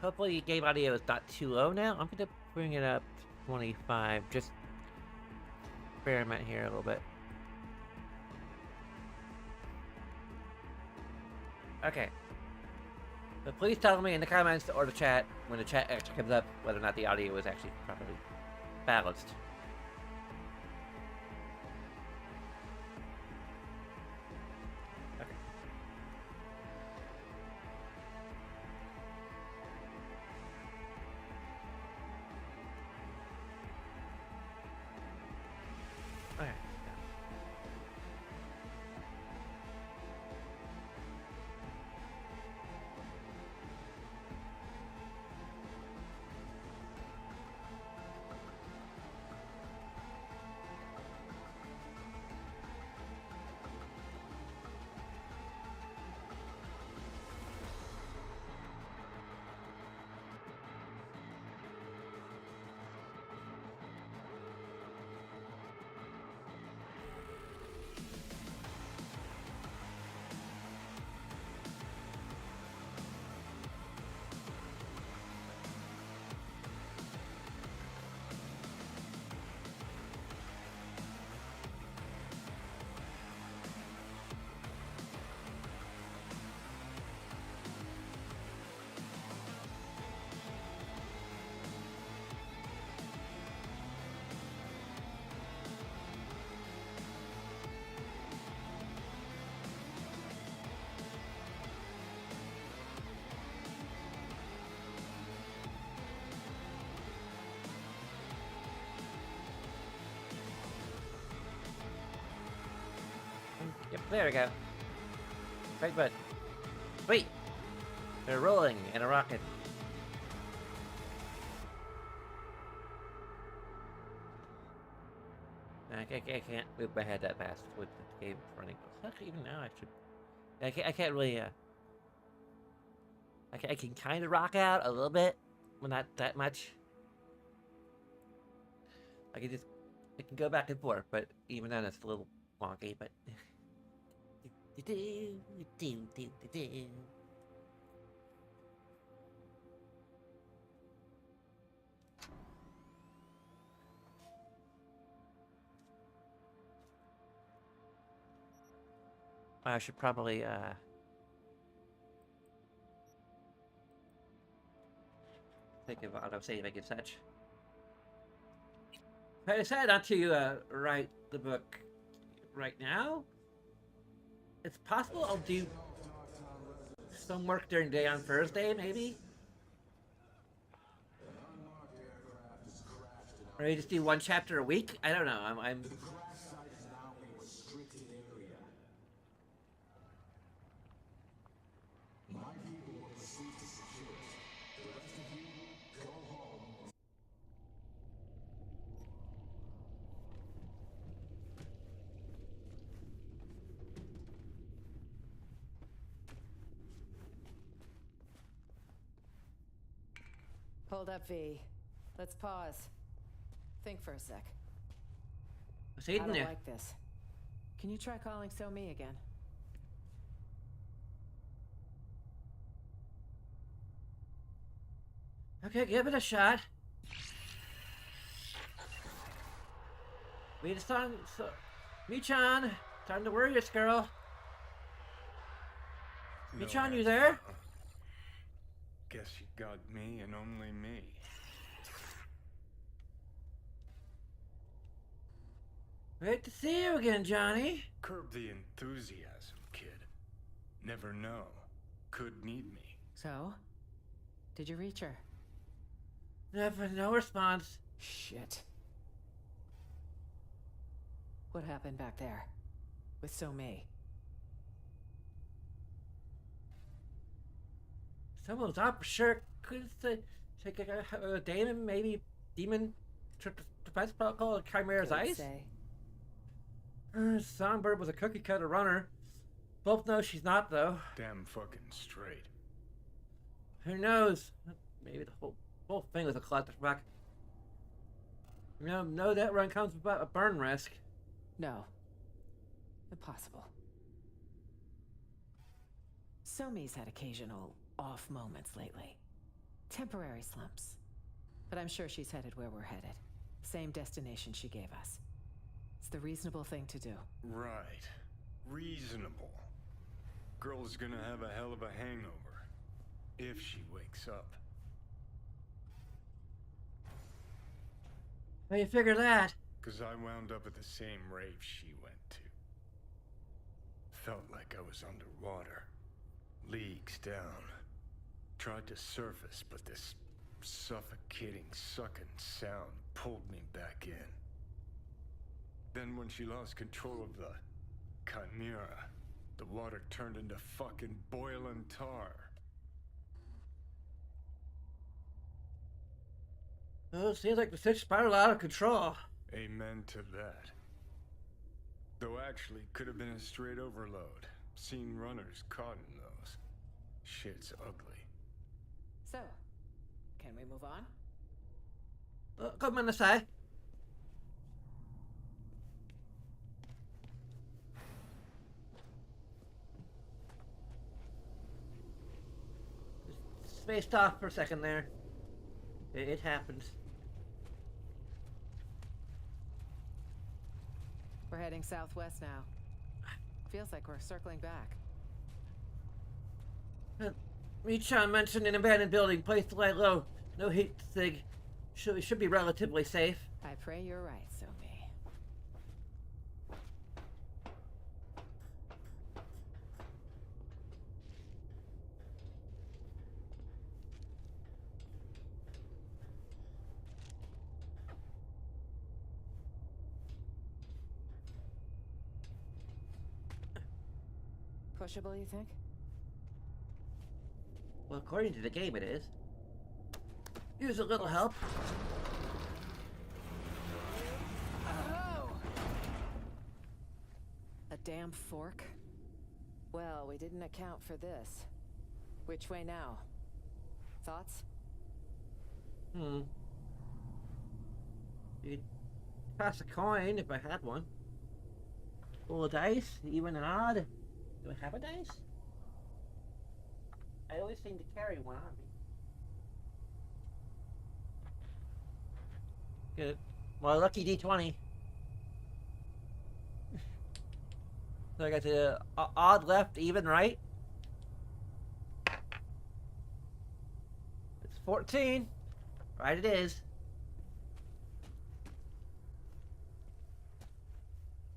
Hopefully game audio is not too low now. I'm gonna bring it up to 25. Just experiment here a little bit. Okay. So please tell me in the comments or the chat when the chat actually comes up whether or not the audio is actually properly balanced. Okay. Okay. Yep, there we go. Right button. Wait! They're rolling in a rocket. I can't move my head that fast with the game running. Actually, even now I should. I can't really. I can kind of rock out a little bit, but not that much. I can go back and forth, but even then it's a little wonky. But I should probably think of auto-saving and such. I decided not to write the book right now. It's possible I'll do some work during the day on Thursday, maybe? Or maybe just do one chapter a week? I don't know. I'm Hold up, V. Let's pause. Think for a sec. What's I eating don't there? like this. Can you try calling So-Me again? Okay, give it a shot. Wait a song. So, Michan, time to worry this girl. No Michan, you answer, there? huh? Guess you got me and only me. Great to see you again, Johnny. Curb the enthusiasm, kid. Never know. Could need me. So? Did you reach her? Never, no response. Shit. What happened back there? With So-Me? Someone's up, sure. Could say, take a demon, maybe demon defense protocol, Chimera's Could Ice. say. Songbird was a cookie cutter runner. Both know she's not, though. Damn fucking straight. Who knows? Maybe the whole thing was a clusterfuck. You know, no that run comes with a burn risk. No. Impossible. So-Me's had occasional off moments lately. Temporary slumps. But I'm sure she's headed where we're headed. Same destination she gave us. It's the reasonable thing to do. Right. Reasonable. Girl's gonna have a hell of a hangover. If she wakes up. How you figure that? 'Cause I wound up at the same rave she went to. Felt like I was underwater. Leagues down. Tried to surface, but this suffocating, sucking sound pulled me back in. Then when she lost control of the Chimera, the water turned into fucking boiling tar. Well, it seems like the fish spiraled out of control. Amen to that. Though actually, could have been a straight overload. Seen runners caught in those. Shit's ugly. So, can we move on? Come on the side. Spaced off for a second there. It happens. We're heading southwest now. Feels like we're circling back. Michan mentioned an abandoned building, place to lie low. No heat sig. Should be relatively safe. I pray you're right, Somi. Pushable, you think? Well, according to the game, it is. Use a little help. Oh! A damn fork? Well, we didn't account for this. Which way now? Thoughts? You'd toss a coin if I had one. Roll a dice, even and odd. Do I have a dice? I always seem to carry one on me. Good. Well, lucky D20. So I got the odd left, even right. It's 14. Right it is.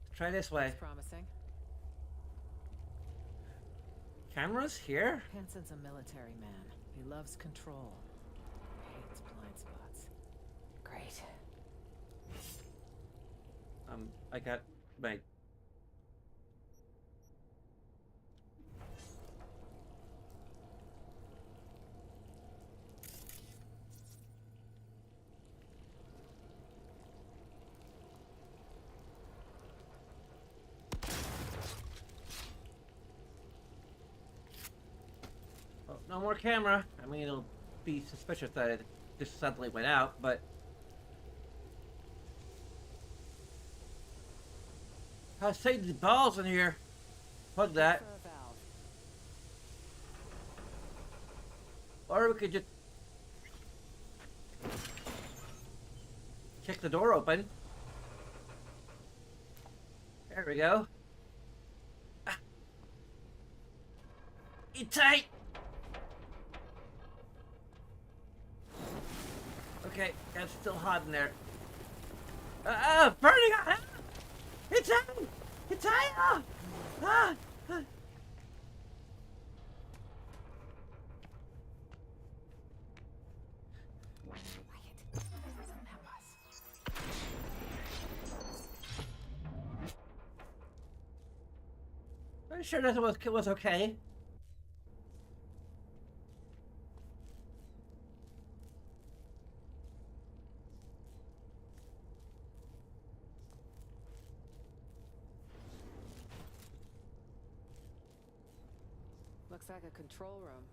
Let's try this way. That's promising. Cameras here? Hanson's a military man. He loves control. Hates blind spots. Great. I got my... Oh, no more camera. I mean, it'll be suspicious that it just suddenly went out, but... I'll save the balls in here. Plug that. For a valve. Or we could just kick the door open. There we go. Ah. Eat tight. Okay, that's still hot in there. Burning hot! It's out! It's out! Ah! Ah! Are you sure that was okay? Looks like a control room.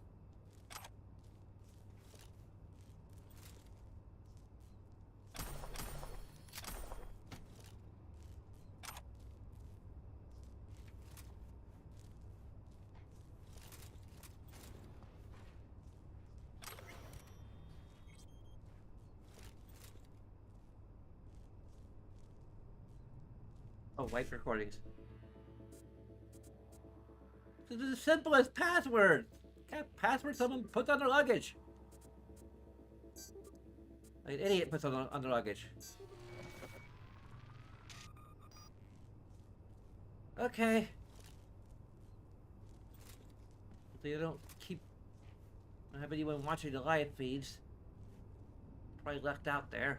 Oh, white recordings. This is as simple as password. Can't password someone puts on their luggage. Like an idiot puts on their luggage. Okay. So you don't have anyone watching the live feeds. Probably left out there.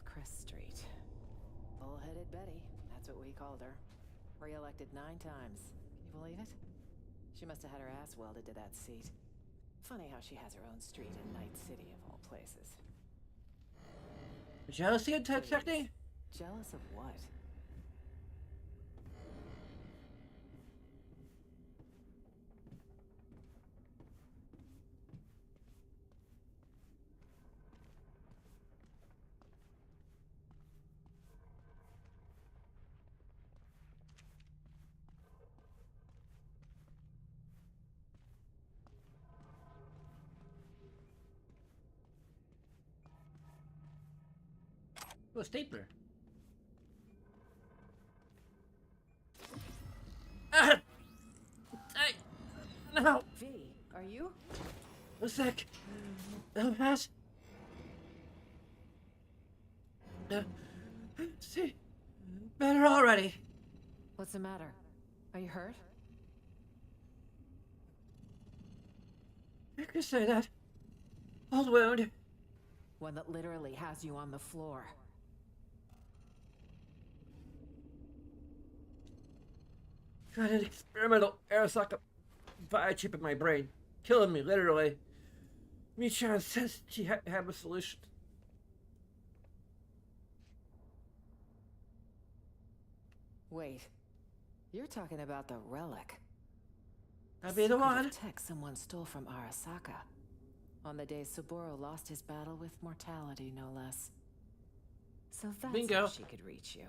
Crest Street. Bull-headed Betty, that's what we called her. Re-elected 9 times. Can you believe it? She must have had her ass welded to that seat. Funny how she has her own street in Night City of all places. Jealousy intersecting? Jealous of what? Oh, a stapler. Ah! Hey! No! V, are you? A sec. Pass. See, better already. What's the matter? Are you hurt? You could say that. Old wound. One that literally has you on the floor. Got an experimental Arasaka biochip in my brain. Killing me, literally. Michan says she had to have a solution. Wait. You're talking about the relic. That'd be the one. Tech someone stole from Arasaka. On the day Saburo lost his battle with mortality, no less. So that's Bingo. how she could reach you.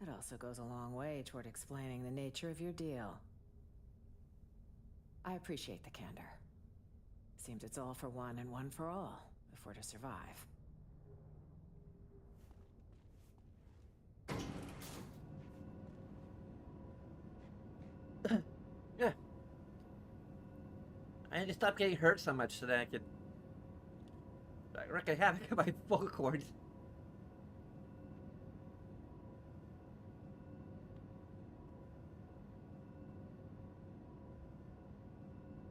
It also goes a long way toward explaining the nature of your deal. I appreciate the candor. Seems it's all for one and one for all, if we're to survive. Yeah. I need to stop getting hurt so much so that I could wreak havoc on my vocal cords.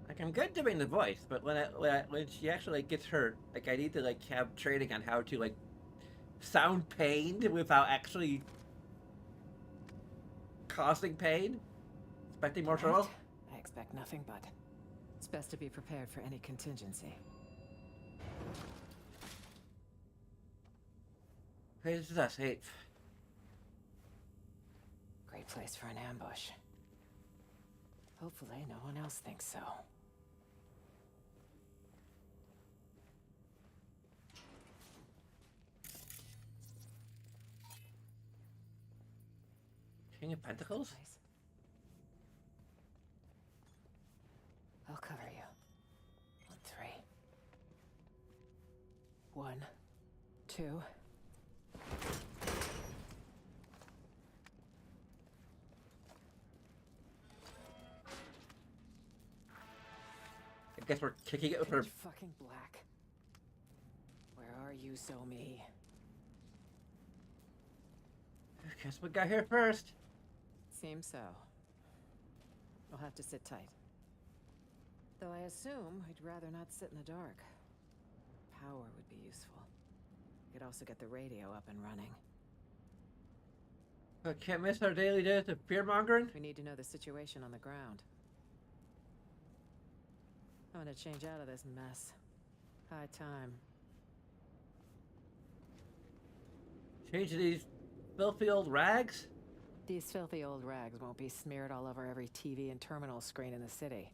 Like, I'm good doing the voice, but when she actually gets hurt, like, I need to like have training on how to like sound pained without actually causing pain. Expecting more trouble. I expect nothing but. It's best to be prepared for any contingency. Hey, this is us, 8th. Great place for an ambush. Hopefully no one else thinks so. King of Pentacles? I'll cover you. On 3. 1, 2. I guess we're kicking it with her. Pitch fucking black. Where are you, Somi? I guess we got here first. Seems so. We'll have to sit tight. Though I assume I'd rather not sit in the dark. Power would be useful. We could also get the radio up and running. I can't miss our daily dose of fear-mongering. We need to know the situation on the ground. I'm gonna change out of this mess. High time. Change these filthy old rags? These filthy old rags won't be smeared all over every TV and terminal screen in the city.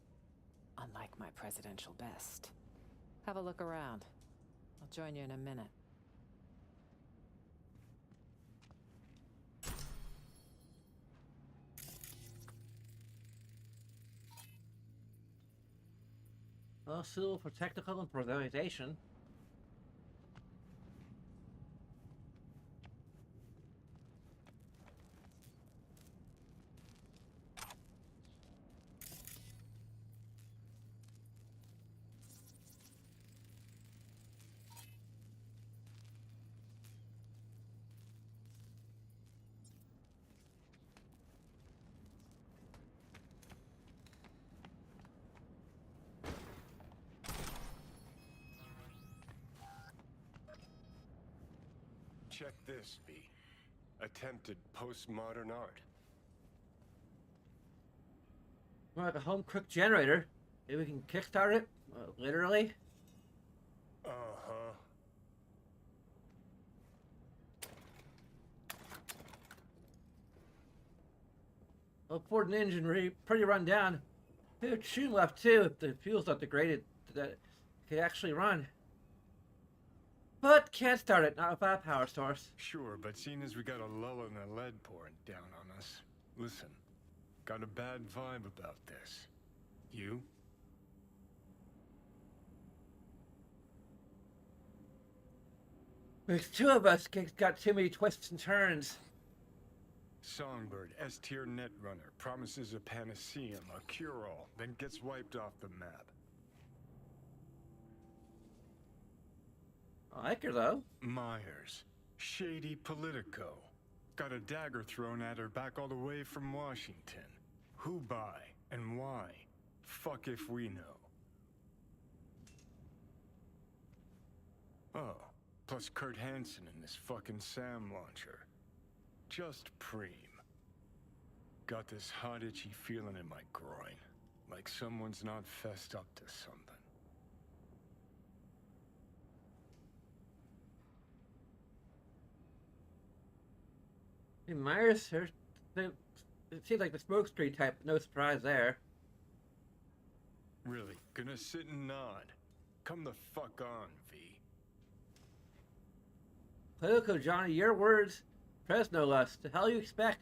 Unlike my presidential best. Have a look around. I'll join you in a minute. Well, suitable for technical improvisation. Check this, V. Attempted postmodern art. More like a home cooked generator. Maybe we can kickstart it? Literally? Uh-huh. Well, Ford engine pretty run down. Maybe a tune left too if the fuel's not degraded that it could actually run. But can't start it, not without a power source. Sure, but seeing as we got a lull in the lead pouring down on us, listen, got a bad vibe about this. You? There's two of us, got too many twists and turns. Songbird, S-tier netrunner, promises a panaceum, a cure-all, then gets wiped off the map. I like her though. Myers, shady politico. Got a dagger thrown at her back all the way from Washington. Who by and why? Fuck if we know. Oh, plus Kurt Hansen and this fucking SAM launcher. Just preem. Got this hot itchy feeling in my groin. Like someone's not fessed up to something. Hey, Myers, it seems like the smokescreen type, no surprise there. Really, gonna sit and nod. Come the fuck on, V. Politico, Johnny, your words. Press no less. The hell you expect?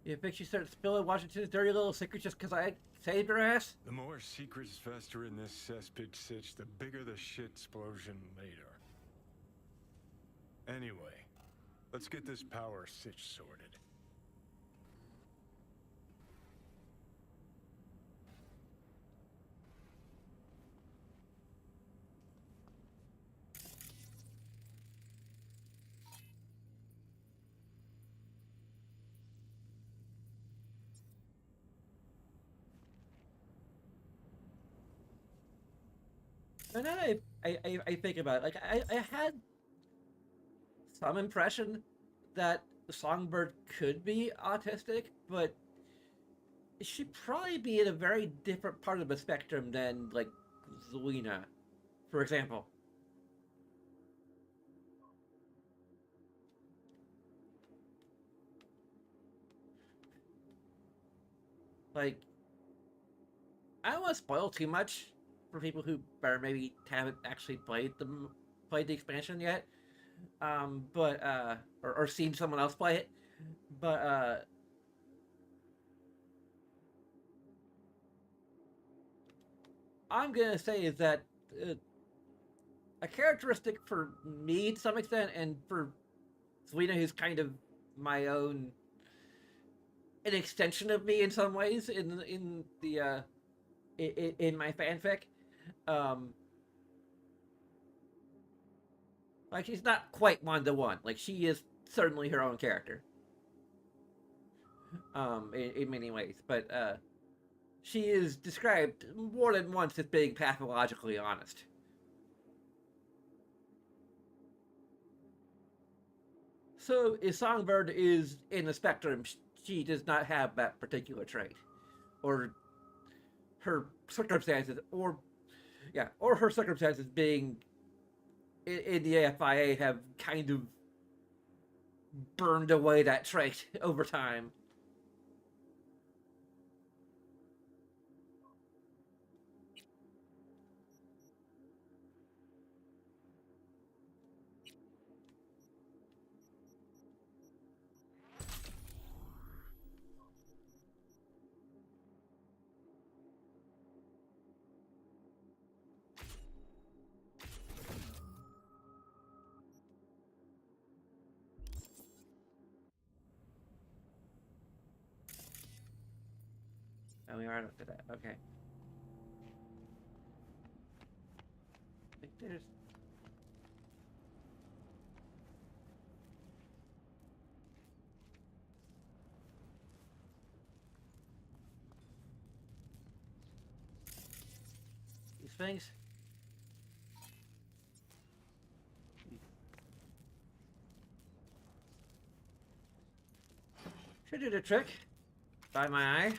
You think she started spilling Washington's dirty little secrets just because I saved her ass? The more secrets fester in this cesspit sitch, the bigger the shit explosion later. Anyway, let's get this power sitch sorted. And then I think about it, like I had some impression that the Songbird could be autistic, but she'd probably be in a very different part of the spectrum than like Zelina, for example. Like, I don't want to spoil too much for people who maybe haven't actually played the expansion yet, but or seen someone else play it, but I'm gonna say is that a characteristic for me to some extent, and for Selena, who's kind of my own, an extension of me in some ways in the in my fanfic. Like, she's not quite 1-to-1. Like, she is certainly her own character. In many ways, but she is described more than once as being pathologically honest. So, if Songbird is in the spectrum, she does not have that particular trait, or her circumstances, or her circumstances being in the AFIA have kind of burned away that trait over time. Oh, we already looked at that. Okay. I think there's. These things. Should do the trick. By my eye.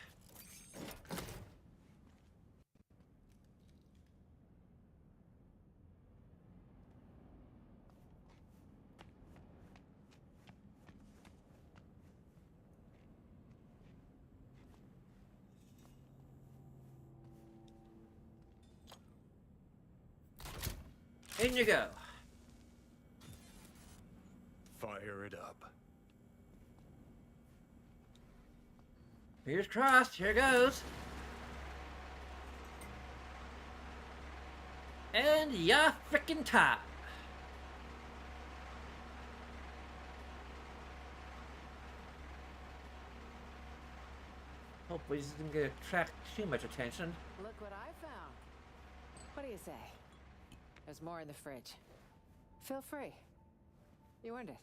In you go. Fire it up. Fingers crossed. Here goes. And ya frickin' top. Hopefully this isn't gonna attract too much attention. Look what I found. What do you say? There's more in the fridge. Feel free. You earned it.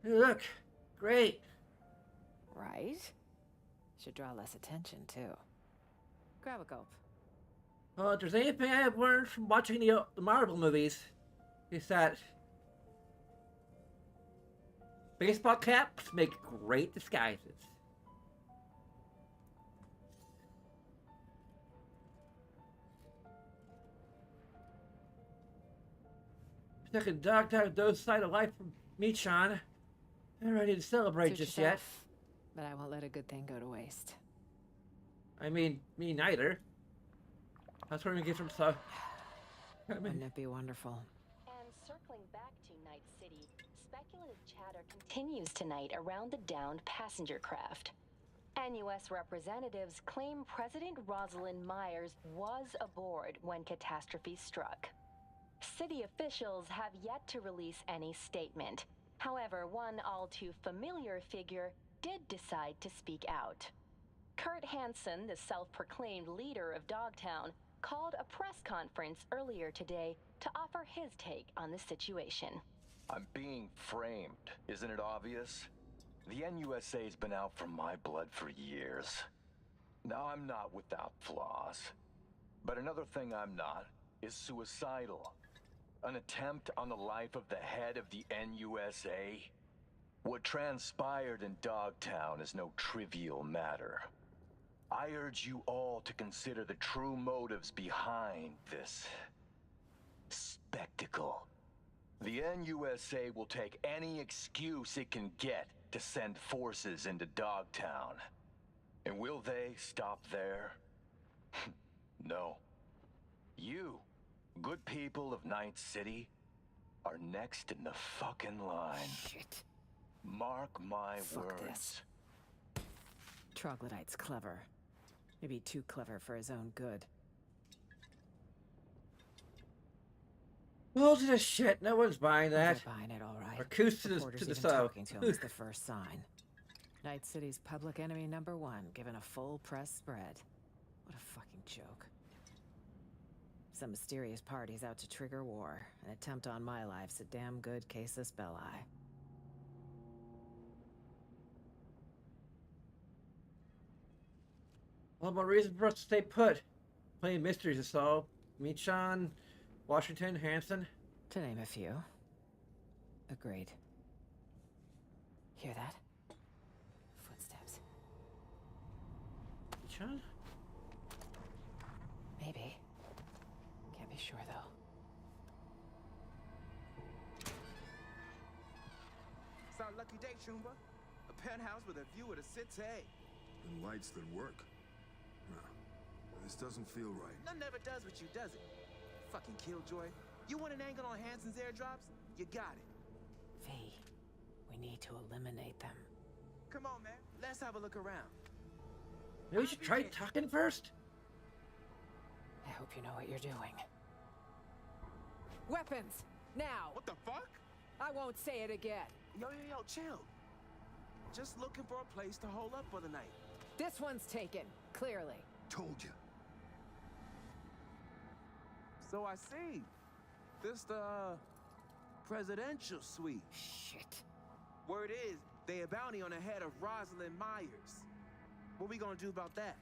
Look, great. Right? Should draw less attention, too. Grab a gulp. Well, if there's anything I've learned from watching the Marvel movies, is that baseball caps make great disguises. Took a dog dose side of life from me, Sean. I'm ready to celebrate Suit just yourself, but I won't let a good thing go to waste. yet. I mean, me neither. That's where we get from so. Wouldn't it be wonderful? And circling back to Night City, speculative chatter continues tonight around the downed passenger craft. NUS representatives claim President Rosalind Myers was aboard when catastrophe struck. City officials have yet to release any statement. However, one all too familiar figure did decide to speak out. Kurt Hansen, the self-proclaimed leader of Dogtown, called a press conference earlier today to offer his take on the situation. I'm being framed, isn't it obvious? The NUSA's been out for my blood for years. Now, I'm not without flaws. But another thing I'm not is suicidal. An attempt on the life of the head of the NUSA? What transpired in Dogtown is no trivial matter. I urge you all to consider the true motives behind this spectacle. The NUSA will take any excuse it can get to send forces into Dogtown. And will they stop there? No. You, good people of Night City, are next in the fucking line. Shit. Mark my Fuck words. this. Troglodyte's clever. Maybe too clever for his own good. Well, to the shit. No one's buying that. They're buying it, all right. Or coos to the Reporters even so. talking to him is the first sign. Night City's public enemy number one, given a full press spread. What a fucking joke. Some mysterious party's out to trigger war. An attempt on my life's a damn good casus belli. Well, more reason for us to stay put. Playing mysteries to solve. Meet Sean, Washington, Hanson. To name a few. Agreed. Hear that? Footsteps. Sean? Maybe. Can't be sure, though. It's our lucky day, Chumba. A penthouse with a view of the city. And lights that work. No, this doesn't feel right. None never does with you, does it? Fucking killjoy. You want an angle on Hansen's airdrops? You got it. V, we need to eliminate them. Come on, man. Let's have a look around. Maybe we should try talking first? I hope you know what you're doing. Weapons! Now! What the fuck? I won't say it again. Yo, chill. just looking for a place to hold up for the night. This one's taken, clearly. Told you. So I see. This the presidential suite. Shit. Word is, they a bounty on the head of Rosalind Myers. What we gonna do about that?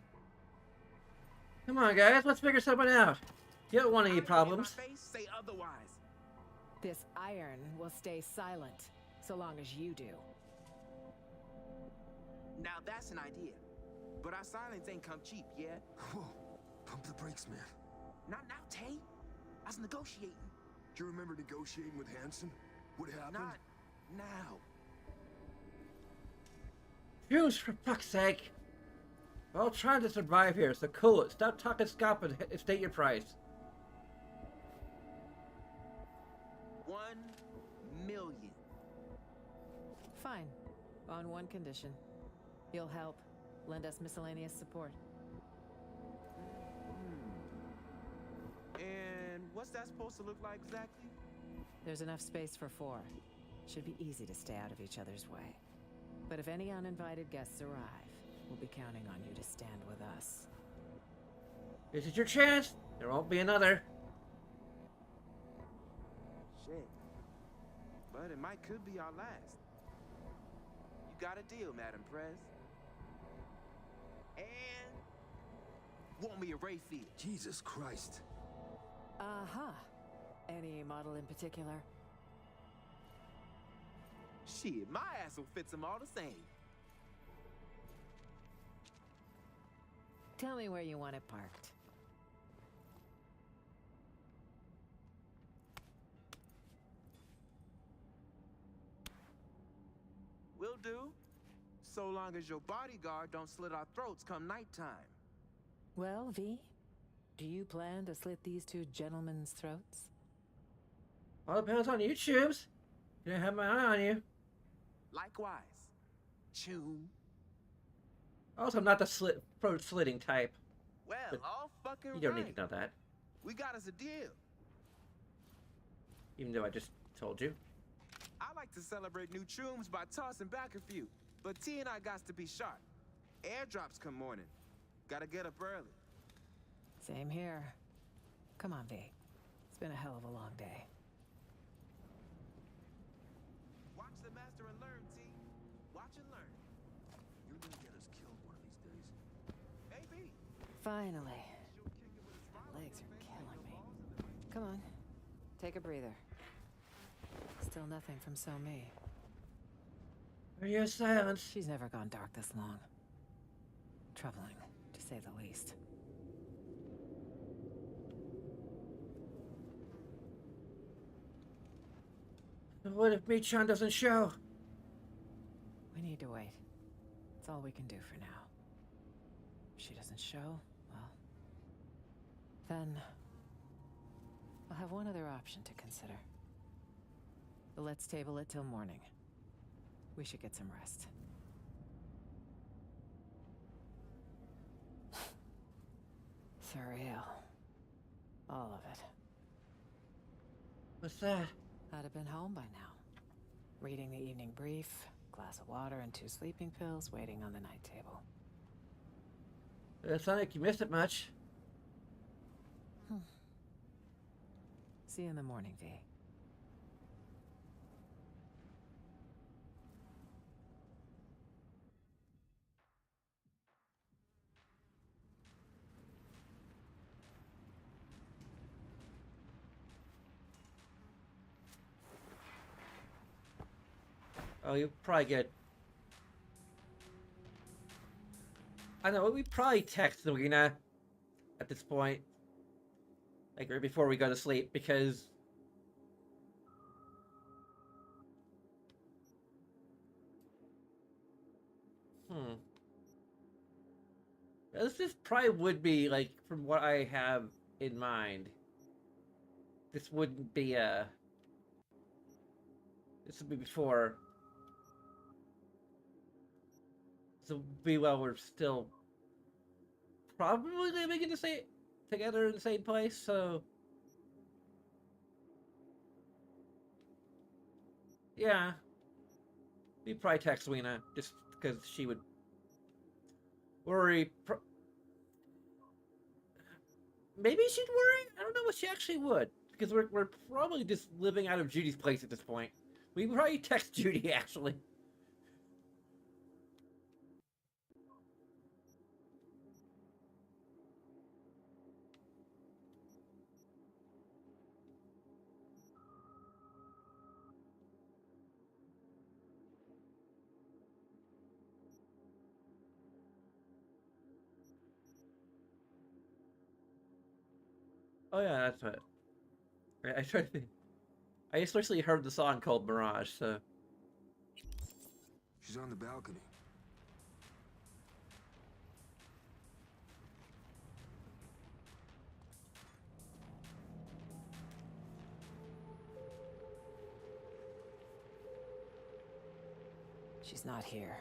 Come on, guys, let's figure something out. You don't want any I ain't problems. in my face, say otherwise. This iron will stay silent, so long as you do. Now that's an idea. But our silence ain't come cheap, yeah? Whoa. Pump the brakes, man. Not now, Tay. I was negotiating. Do you remember negotiating with Hanson? What happened? Not now. Fumes, for fuck's sake. We're all trying to survive here, so cool it. Stop talking scop and state your price. 1 million. Fine. On one condition. You'll help. Lend us miscellaneous support. And what's that supposed to look like exactly? There's enough space for 4. Should be easy to stay out of each other's way. But if any uninvited guests arrive, we'll be counting on you to stand with us. This is your chance. There won't be another. Shit. But it could be our last. You got a deal, Madam Prez. And want me a ray field. Jesus Christ. Uh-huh. Any model in particular? Shit, my ass will fit them all the same. Tell me where you want it parked. Will do. So long as your bodyguard don't slit our throats come nighttime. Well, V, do you plan to slit these 2 gentlemen's throats? All depends on you, Chubes. You don't have my eye on you. Likewise. Choom. Also, I'm not the throat slitting type. Well, But all fucking You don't right. need to know that. We got us a deal. Even though I just told you. I like to celebrate new chooms by tossing back a few. But T and I got to be sharp. Airdrops come morning. Gotta get up early. Same here. Come on, V. It's been a hell of a long day. Watch the master and learn, T. Watch and learn. You're gonna get us killed one of these days. Maybe. Finally. She'll kick it with a smile My on legs her are face killing like me. balls in the ring. Come on. Take a breather. Still nothing from So Me. Are you silence? She's never gone dark this long. Troubling, to say the least. What if Michan doesn't show? We need to wait. It's all we can do for now. If she doesn't show, well... then... I'll have one other option to consider. But let's table it till morning. We should get some rest. Surreal. All of it. What's that? I'd have been home by now. Reading the evening brief, glass of water and 2 sleeping pills waiting on the night table. It's not like you missed it much. See you in the morning, V. Oh, you probably get. I know, we probably text Lena at this point. Like, right before we go to sleep, because. This probably would be, like, from what I have in mind. This wouldn't be, this would be before. So be while we're still probably living in the same together in the same place, so yeah. We probably text Lena just because she would worry. Maybe she'd worry. I don't know what she actually would, because we're probably just living out of Judy's place at this point. We would probably text Judy actually. Oh yeah, that's what. I tried to think. I especially heard the song called Mirage, so. She's on the balcony. She's not here.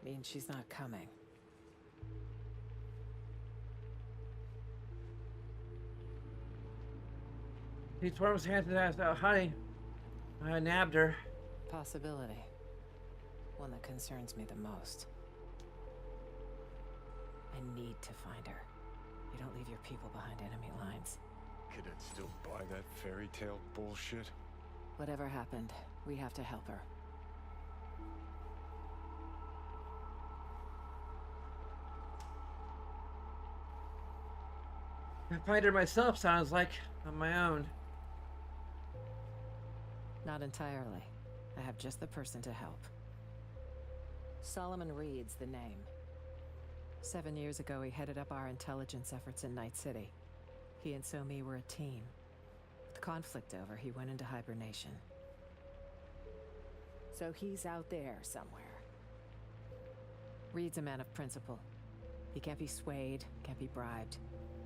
Means she's not coming. He tore his hands and asked out, honey. I nabbed her. Possibility. One that concerns me the most. I need to find her. You don't leave your people behind enemy lines. Could it still buy that fairy tale bullshit? Whatever happened, we have to help her. I find her myself sounds like on my own. Not entirely. I have just the person to help. Solomon Reed's the name. 7 years ago, he headed up our intelligence efforts in Night City. He and So-Mi were a team. With conflict over, he went into hibernation. So he's out there somewhere. Reed's a man of principle. He can't be swayed, can't be bribed.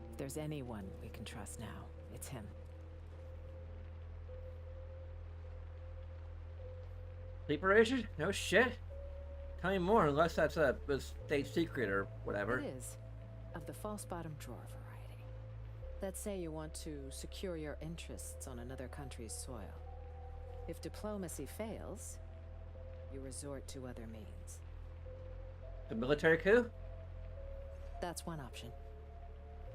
If there's anyone we can trust now, it's him. Sleeper agent? No shit. Tell me more, unless that's a state secret or whatever. It is. Of the false bottom drawer variety. Let's say you want to secure your interests on another country's soil. If diplomacy fails, you resort to other means. The military coup? That's one option.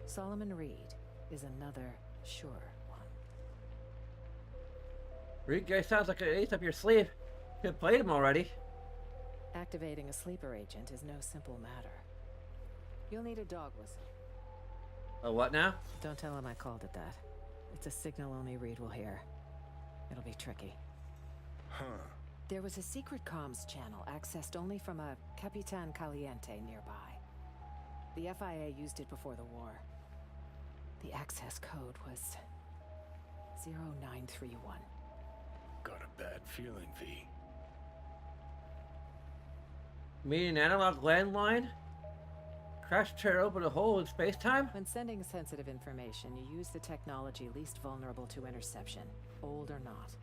Solomon Reed is another sure one. Reed guy sounds like an ace up your sleeve. You have played him already. Activating a sleeper agent is no simple matter. You'll need a dog whistle. Oh, what now? Don't tell him I called it that. It's a signal only Reed will hear. It'll be tricky. Huh. There was a secret comms channel accessed only from a Capitan Caliente nearby. The FIA used it before the war. The access code was 0931. Got a bad feeling, V. Mean an analog landline? Crash chair open a hole in space-time? When sending sensitive information, you use the technology least vulnerable to interception, old or not.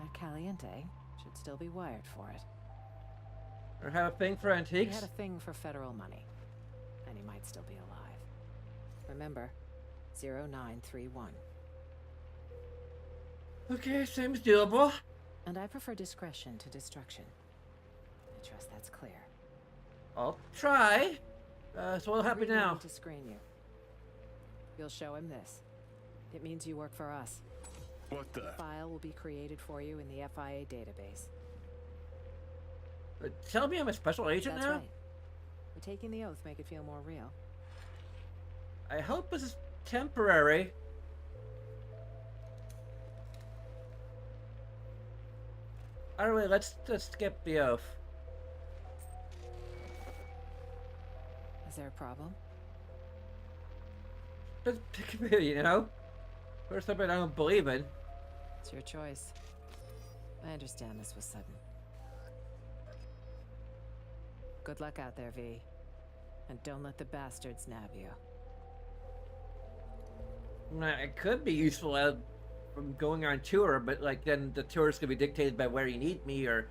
That Caliente should still be wired for it. Or have a thing for He antiques? had a thing for federal money, and he might still be alive. Remember, 0931. Okay, seems doable. And I prefer discretion to destruction. I trust that's clear. I'll try. So what'll happen Reed will now? need to screen you. You'll show him this. It means you work for us. What the? File will be created for you in the FIA database. Tell me I'm a special agent That's now? right. We're taking the oath, make it feel more real. I hope this is temporary. Alright, let's just skip the oath. Is there a problem? Just pick a bit, you know? Or something I don't believe in. It's your choice. I understand this was sudden. Good luck out there, V. And don't let the bastards nab you. It could be useful from going on tour, but like then the tour's gonna be dictated by where you need me, or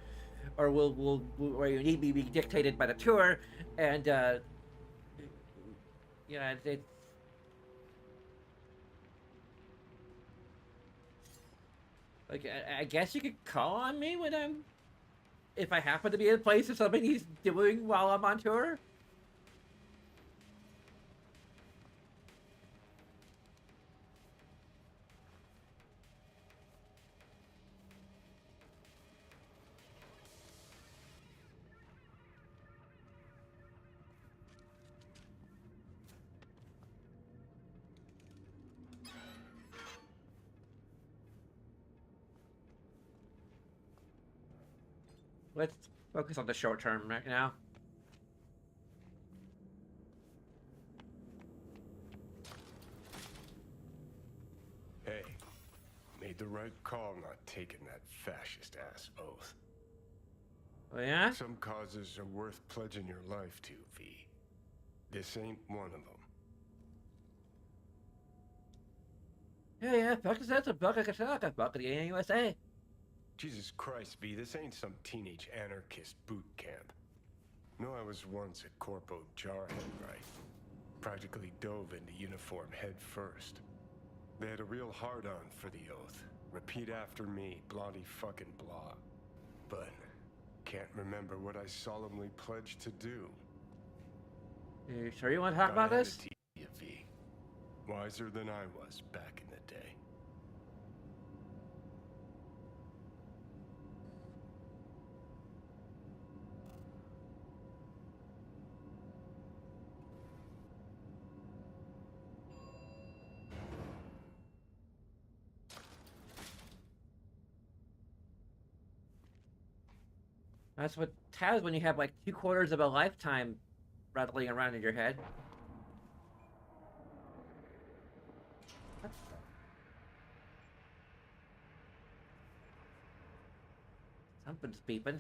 will where you need me be dictated by the tour, and yeah, it's Like, I guess you could call on me when I'm... If I happen to be in a place or something he's doing while I'm on tour. Let's focus on the short term right now. Hey, made the right call not taking that fascist-ass oath. Oh, yeah? Some causes are worth pledging your life to, V. This ain't one of them. Yeah, fuck is that? A buck I talk about the USA. Jesus Christ, V, this ain't some teenage anarchist boot camp. No, I was once a corpo jarhead, right? Practically dove into uniform head first. They had a real hard-on for the oath. Repeat after me, bloody fucking blah. But can't remember what I solemnly pledged to do. You sure you want to talk about Gotta hand this? it to you, V. Wiser than I was back in the day. That's what happens when you have like 2/4 of a lifetime rattling around in your head. Something's beeping.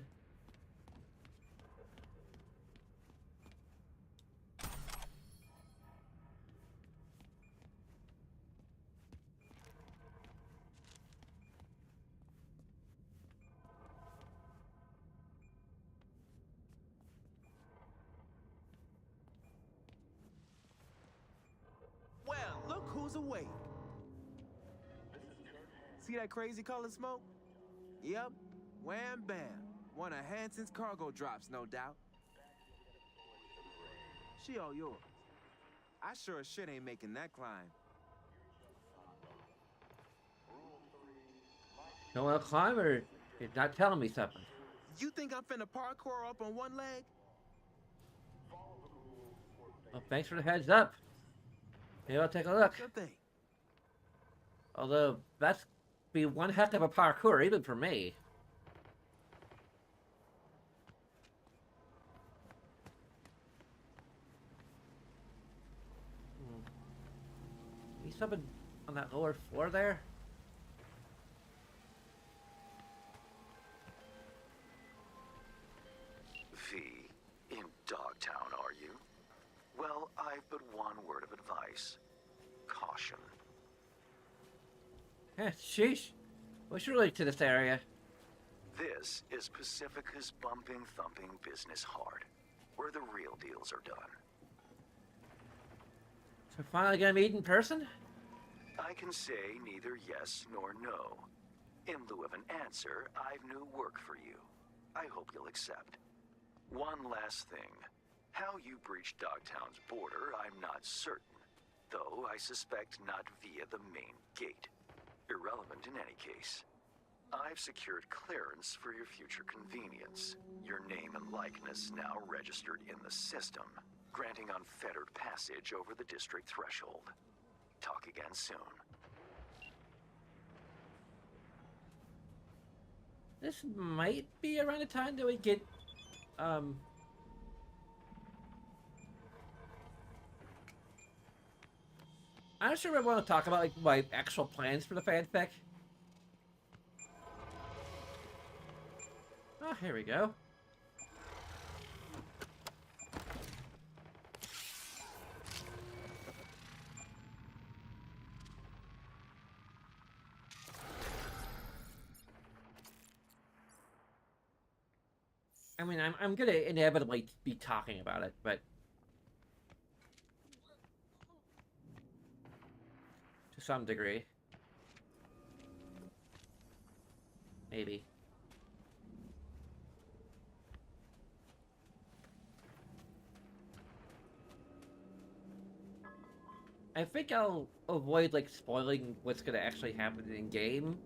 Well, look who's awake. See that crazy color smoke? Yep. Wham bam. One of Hanson's cargo drops, no doubt. She all yours. I sure as shit ain't making that climb. You want to climb or you're not telling me something? You think I'm finna parkour up on one leg? Well, thanks for the heads up. Maybe I'll take a look. Good thing. Although, that's be one heck of a parkour, even for me. Is something on that lower floor there? V, in Dogtown, are you? Well, I've but one word of advice. Caution. Eh, sheesh. What's your link to this area? This is Pacifica's bumping, thumping business hard, where the real deals are done. So finally gonna meet in person? I can say neither yes nor no. In lieu of an answer, I've new work for you. I hope you'll accept. One last thing. How you breached Dogtown's border, I'm not certain. Though I suspect not via the main gate. Irrelevant in any case. I've secured clearance for your future convenience. Your name and likeness now registered in the system, granting unfettered passage over the district threshold. Talk again soon. This might be around the time that we get, I'm not sure if I want to talk about, like, my actual plans for the fanfic. Oh, here we go. I mean, I'm gonna inevitably be talking about it, but to some degree. Maybe. I think I'll avoid, like, spoiling what's gonna actually happen in game.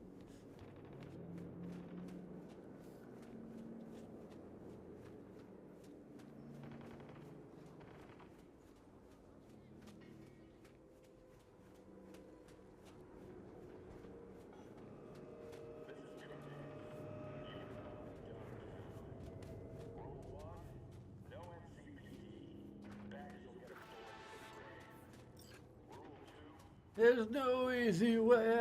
There's no easy way.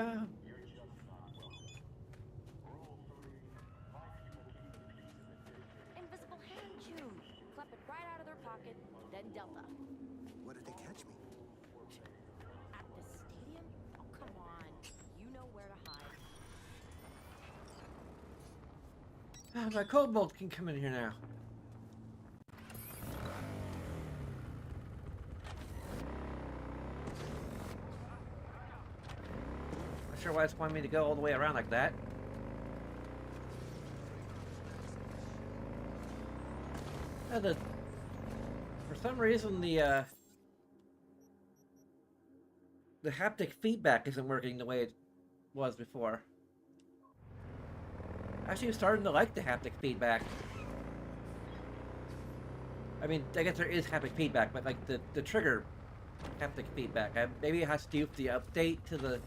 Invisible hand chew. Clap it right out of their pocket, then Delta. Where did they catch me? At the stadium? Oh, come on. You know where to hide. My kobold can come in here now. Not sure why it's wanting me to go all the way around like that. For some reason the haptic feedback isn't working the way it was before. Actually, I'm starting to like the haptic feedback. I mean, I guess there is haptic feedback, but like the trigger haptic feedback. Maybe it has to do with the update to the...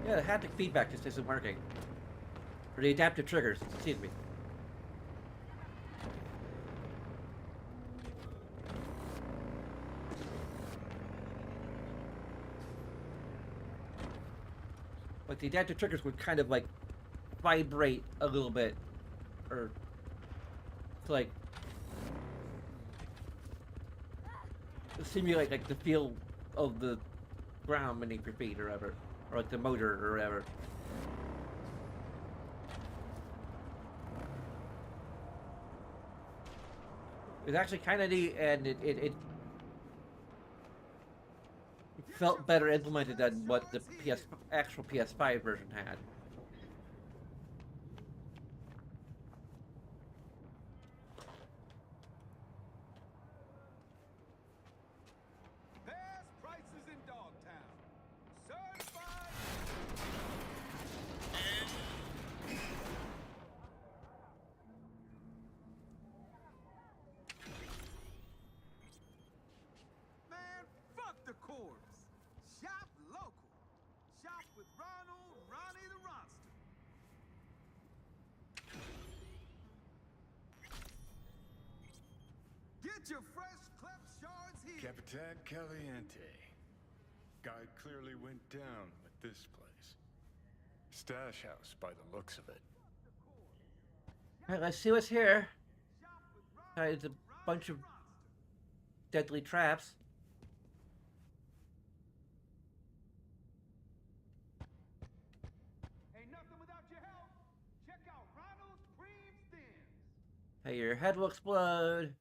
Yeah, the haptic feedback just isn't working. Or the adaptive triggers, excuse me. Like, the adaptive triggers would kind of, like, vibrate a little bit. Or, to, like, simulate, like, the feel of the ground beneath your feet or whatever. Or, like, the motor or whatever. It's actually kind of neat, and it felt better implemented than what the actual PS5 version had. Best prices in Dogtown. Certified. Man, fuck the corpse. Shop local. Shop with Ronnie the Ronster. Get your fresh clep shards here. Capitan Caliente. Guy clearly went down with this place. Stash house by the looks of it. Alright, let's see what's here. It's a bunch of deadly traps. Ain't nothing without your help. Check out Ronald's Cream Stems. Hey, your head will explode.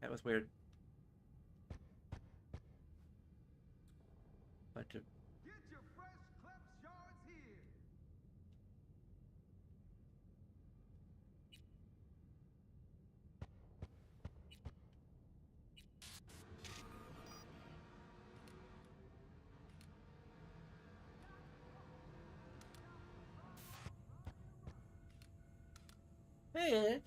That was weird. Bunch of... Get your fresh clep shards here. Hey,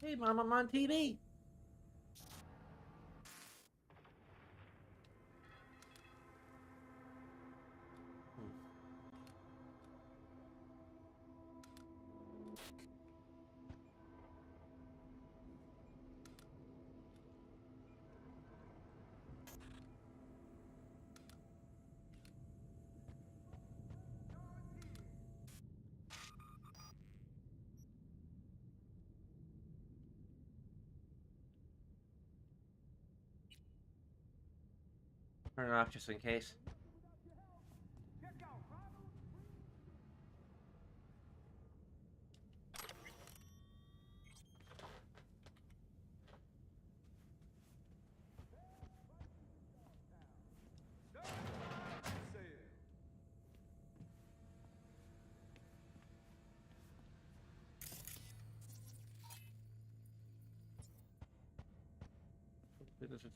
hey, Mom, I'm on TV. Turn it off just in case. This is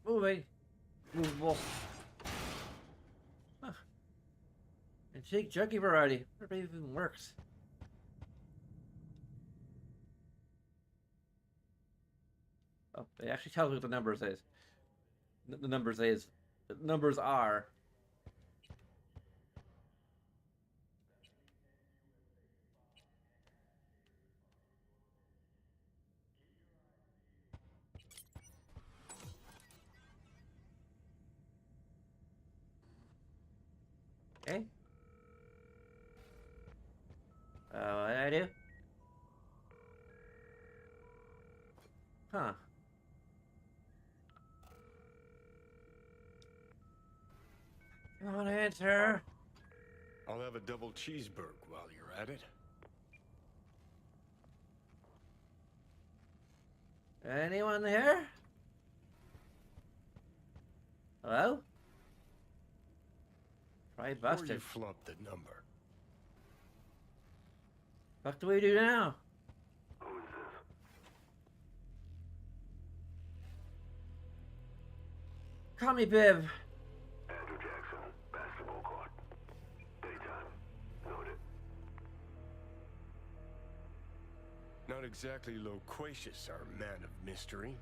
moving. Movable. Huh. Antique junkie variety. Wonder if it even works. Oh, it actually tells me what the numbers is. The numbers are. Okay. What did I do? Huh. Come on, answer. I'll have a double cheeseburger while you're at it. Anyone there? Hello? Probably Before busted. you flub the number. What do we do now? Who is this? Call me Biv. Andrew Jackson, basketball court. Daytime. Noted. Not exactly loquacious, our man of mystery.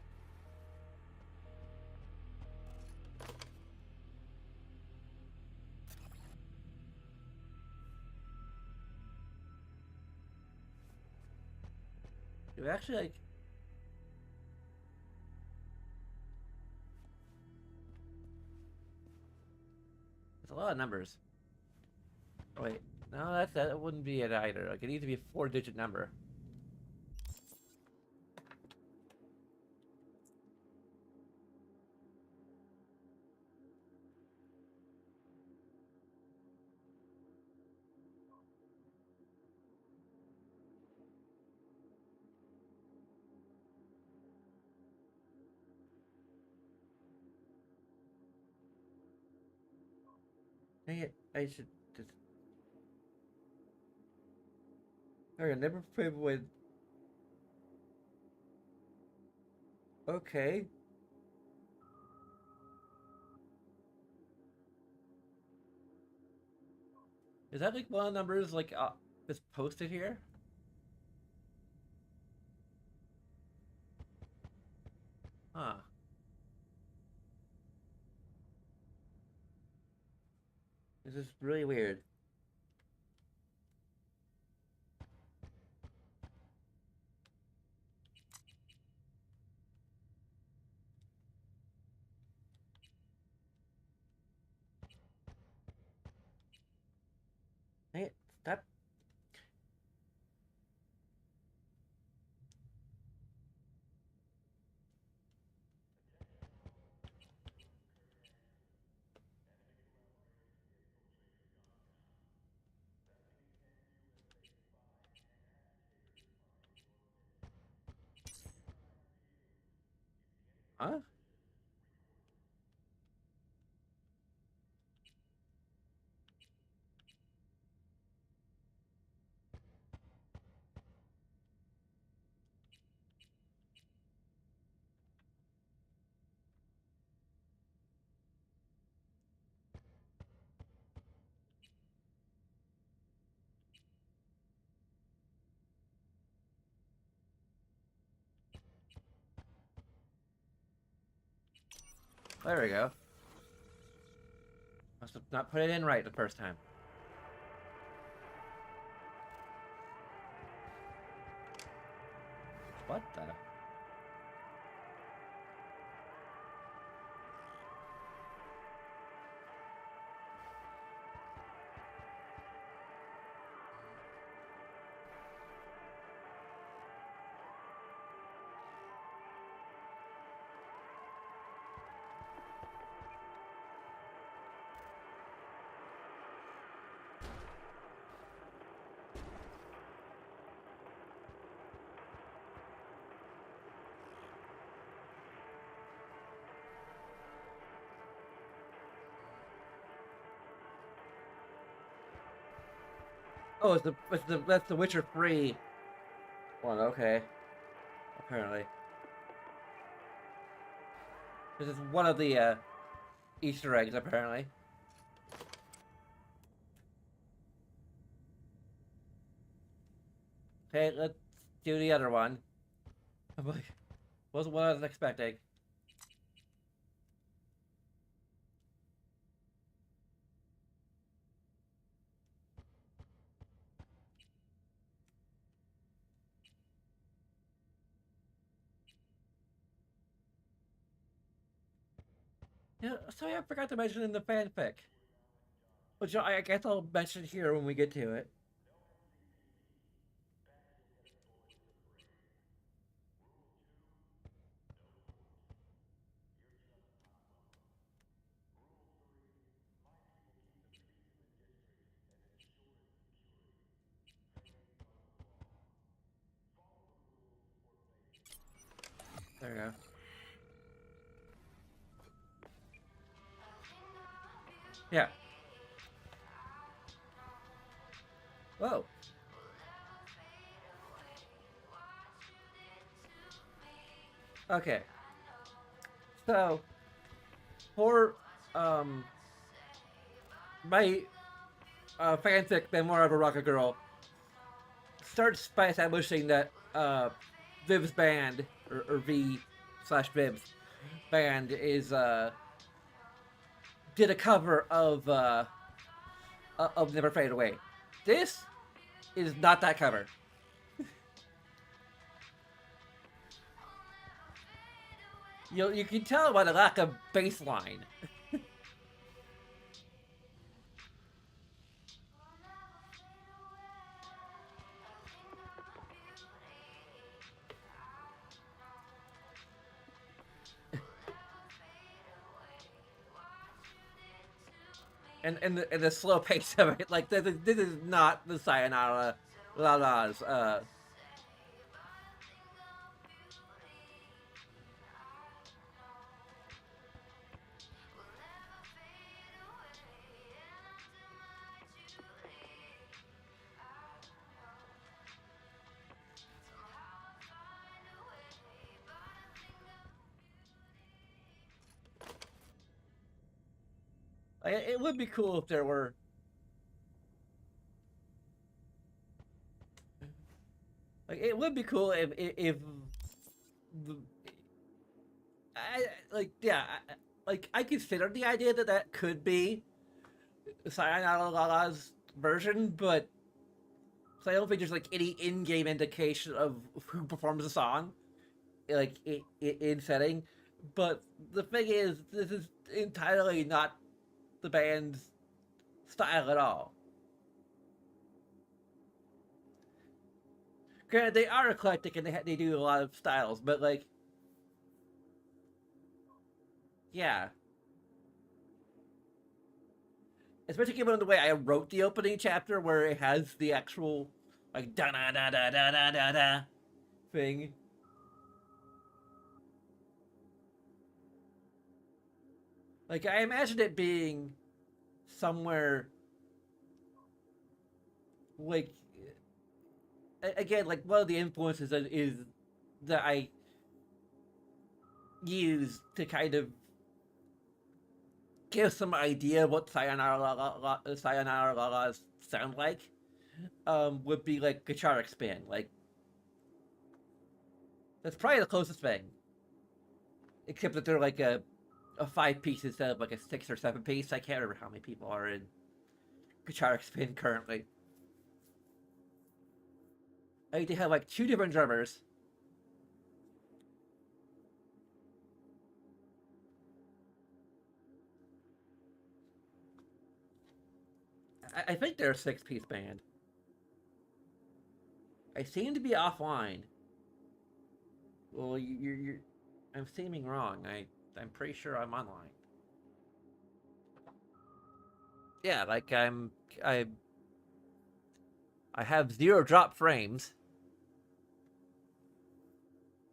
You actually like. It's a lot of numbers. Oh, wait. No, that wouldn't be it either. Like, it needs to be a 4-digit number. Dang it, I should just. Okay, never play with. Okay. Is that like one of the numbers like that's posted here? Huh. This is really weird. Hey, stop. Huh? There we go. Must have not put it in right the first time. What the? Oh, that's the Witcher 3 one. Okay. Apparently. This is one of the Easter eggs, apparently. Okay, let's do the other one. Wasn't what I was expecting. Yeah, sorry, I forgot to mention in the fanfic. Which I guess I'll mention here when we get to it. There we go. Yeah. Whoa. Okay. So, for my fanfic memoir of a rocket girl starts by establishing that Viv's band or V/Viv's band is did a cover of Never Fade Away. This is not that cover. You can tell by the lack of bass line. and the slow pace of it, like this is not the Sayonara La-La's it would be cool if there were it would be cool if I considered the idea that could be Sayonara La-La's version, but I don't think there's like any in-game indication of who performs the song, like in setting. But the thing is, this is entirely not the band's style at all. Granted, they are eclectic and they do a lot of styles, but like, yeah. Especially given the way I wrote the opening chapter, where it has the actual like da da da da da da da da thing. Like I imagined it being somewhere like again, like one of the influences is that I use to kind of give some idea of what Sayonara La-La's sound like, would be like guitaric spin. Like that's probably the closest thing, except that they're like a 5-piece instead of like a 6 or 7-piece. I can't remember how many people are in guitaric spin currently. I think they have like 2 different drummers. I think they're a 6-piece band. I seem to be offline. Well, I'm seeming wrong. I'm pretty sure I'm online. Yeah, like I have 0 drop frames.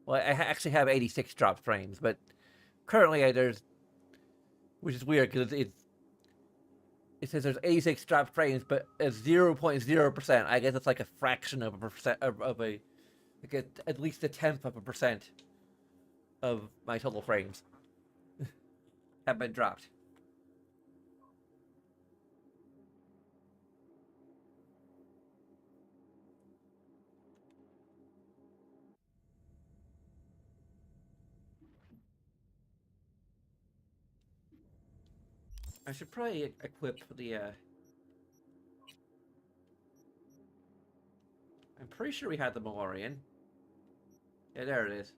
Well, I actually have 86 drop frames, but currently there's, which is weird because it says there's 86 drop frames, but it's 0.0%. I guess it's like a fraction of a percent of a like at least 1/10 of a percent of my total frames. have been dropped. I should probably equip the, I'm pretty sure we had the Malorian. Yeah, there it is.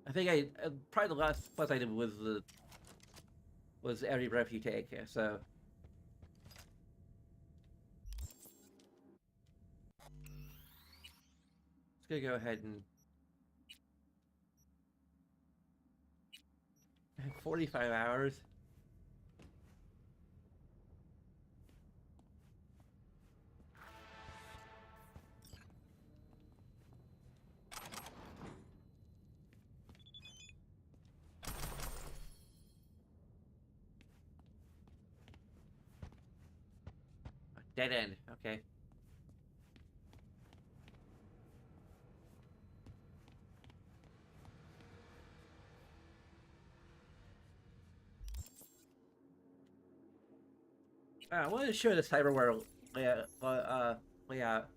I think probably the last plus item was every breath you take, yeah, so. Let's gonna go ahead and 45 hours. Dead end, okay. I wanted to show the cyberware layout.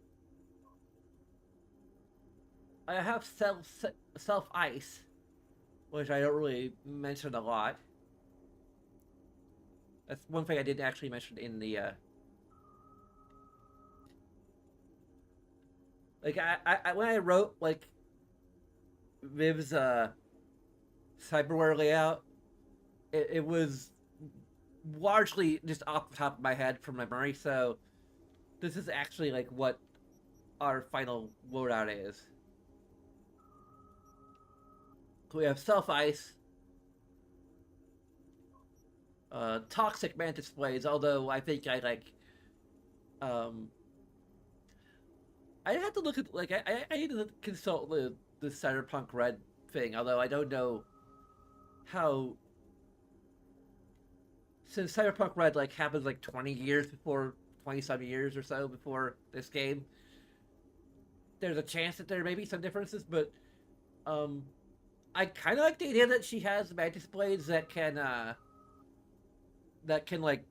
I have self ice, which I don't really mention a lot. That's one thing I didn't actually mention in the like I when I wrote like Viv's cyberware layout, it was largely just off the top of my head from memory, so this is actually like what our final loadout is. We have self ice, toxic mantis blades, although I think I like I have to look at like I need to consult the Cyberpunk Red thing, although I don't know how, since Cyberpunk Red like happens like 20 years before 20-some years or so before this game, there's a chance that there may be some differences, but I kind of like the idea that she has mantis blades that can like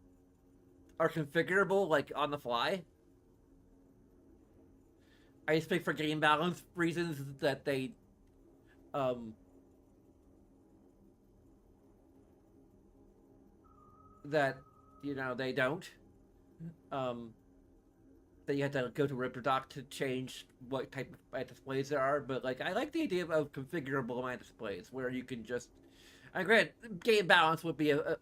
are configurable like on the fly. I just think for game balance reasons that they that you know they don't that you have to go to Ripperdoc to change what type of mantis blades there are, but like I like the idea of configurable mantis blades where you can just, and granted, game balance would be a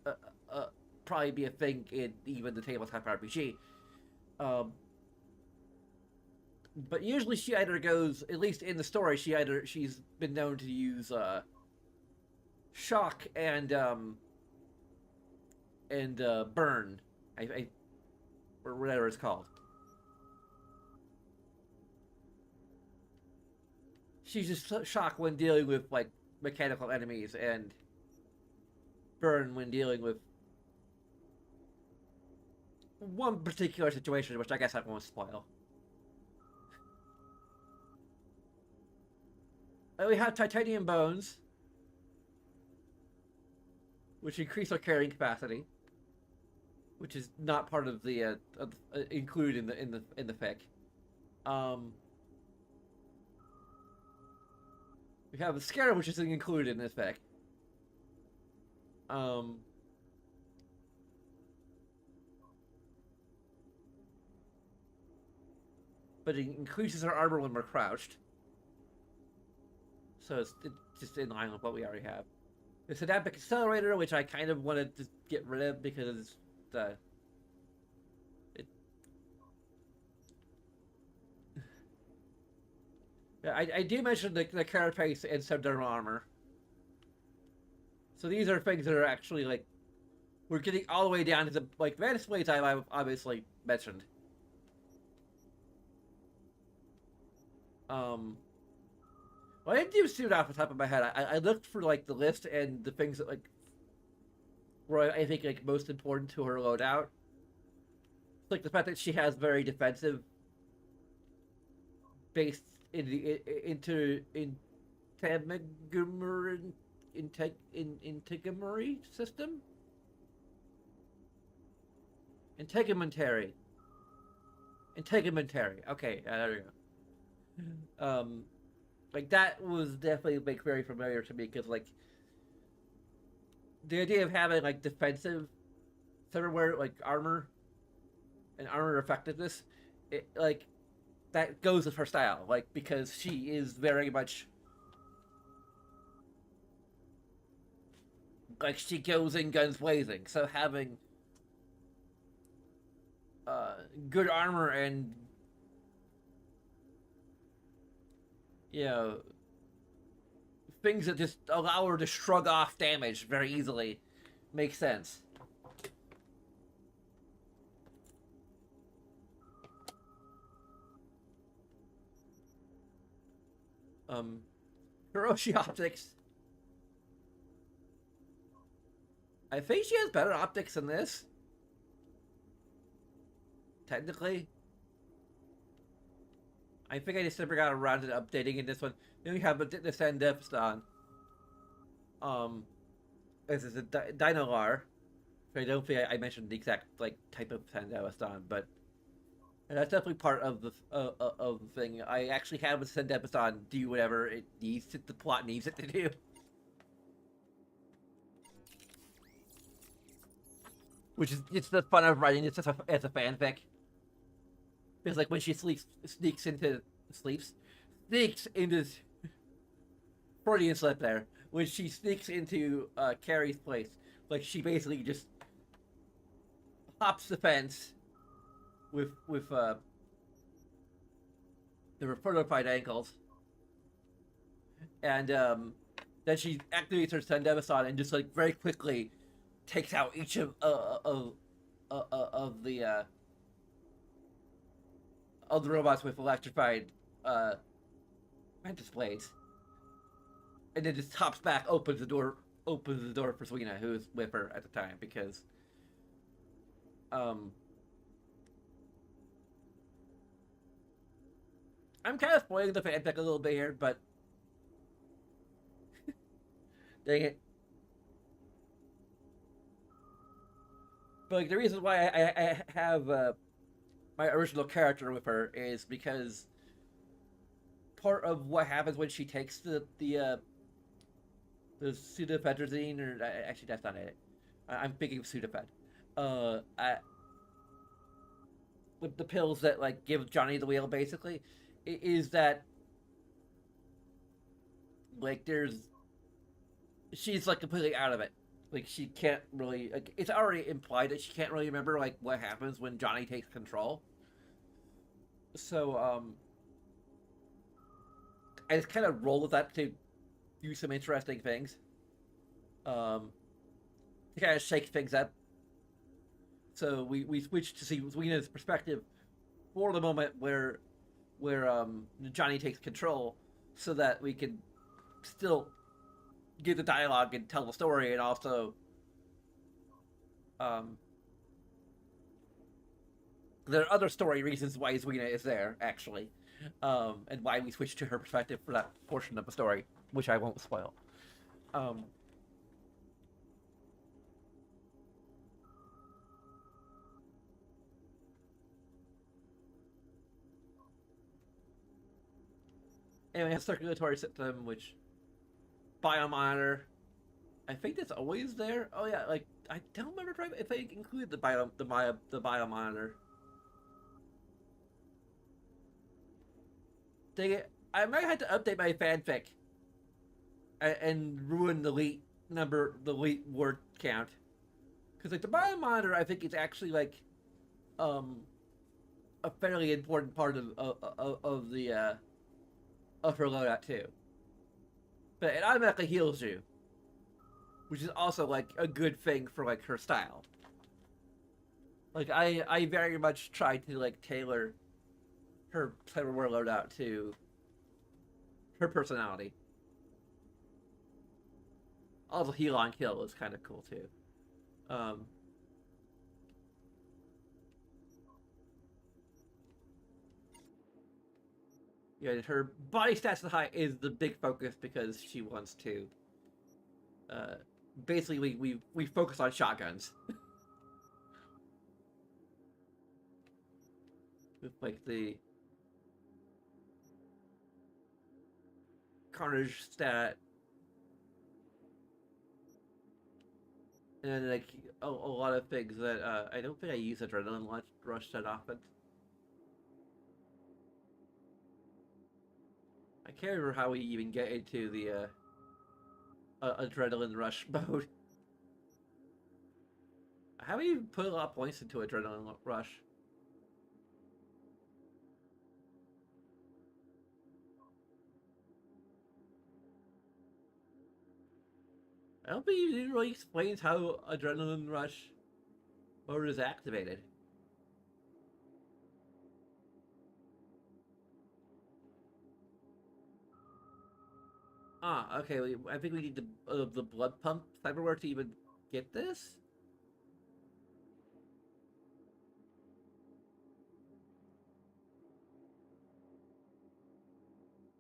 probably be a thing in even the tabletop RPG, but usually she either goes, at least in the story, she's been known to use shock and burn, or whatever it's called. She's just shock when dealing with like mechanical enemies, and burn when dealing with one particular situation, which I guess I won't spoil. We have titanium bones, which increase our carrying capacity, which is not part of the included in the fic. We have the scarab, which isn't included in this fic. But it increases our armor when we're crouched. So it's just in line with what we already have. The Synaptic Accelerator, which I kind of wanted to get rid of because yeah, I do mention the carapace and subdermal armor. So these are things that are actually like, we're getting all the way down to the like mantis blades I've obviously mentioned. Well, I didn't do suit off the top of my head. I looked for like the list and the things that like were I think like most important to her loadout. Like the fact that she has very defensive based in the into integumentary integumentary system. Integumentary. Okay, there we go. Like that was definitely like very familiar to me because like the idea of having like defensive cyberware like armor and armor effectiveness, it like that goes with her style, like because she is very much like she goes in guns blazing. So having good armor and you know things that just allow her to shrug off damage very easily makes sense. Hiroshi optics. I think she has better optics than this. Technically. I think I just never got around to updating in this one. Then we have the Sandepston. This is a Dinolar. I don't think I mentioned the exact like type of Sandepston, but that's definitely part of the thing. I actually have a Sandepston do whatever it needs to, the plot needs it to do. Which is it's the fun of writing it as a fanfic. Because like when she sneaks into Freudian slip there. When she sneaks into Carrie's place, like she basically just hops the fence with the fortified ankles, and then she activates her Sandevaston and just like very quickly takes out each of the robots with electrified mantis blades, and then just hops back, opens the door for Selena, who was with her at the time, because I'm kind of spoiling the fanfic a little bit here, but dang it. But like the reason why I have my original character with her is because part of what happens when she takes the pseudoephedrine, or actually that's not it. I'm thinking of Sudafed. With the pills that like give Johnny the wheel, basically, is that like she's like completely out of it. Like she can't really like it's already implied that she can't really remember like what happens when Johnny takes control. So I just kind of roll with that to do some interesting things. To kind of shake things up. So we switch to see Selena's perspective for the moment where Johnny takes control, so that we can still get the dialogue and tell the story, and also there are other story reasons why Selena is there, actually, and why we switch to her perspective for that portion of the story, which I won't spoil. Anyway, a circulatory system, which biomonitor. I think that's always there. Oh yeah, like I don't remember if they included the biomonitor. Dang it! I might have to update my fanfic and ruin the elite word count, because like the biomonitor, I think is actually like a fairly important part of the of her loadout too. But it automatically heals you, which is also like a good thing for like her style. Like I very much tried to like tailor her cyberware loadout to her personality. Also, heal on kill is kind of cool too. Yeah, her body stats and height is the big focus because she wants to basically we focus on shotguns. With like the carnage stat, and then like a lot of things that I don't think I use adrenaline rush that often. I can't remember how we even get into the adrenaline rush mode. How do you put a lot of points into adrenaline rush? I don't think you didn't really explain how adrenaline rush mode is activated. Ah, okay. I think we need the blood pump cyberware to even get this.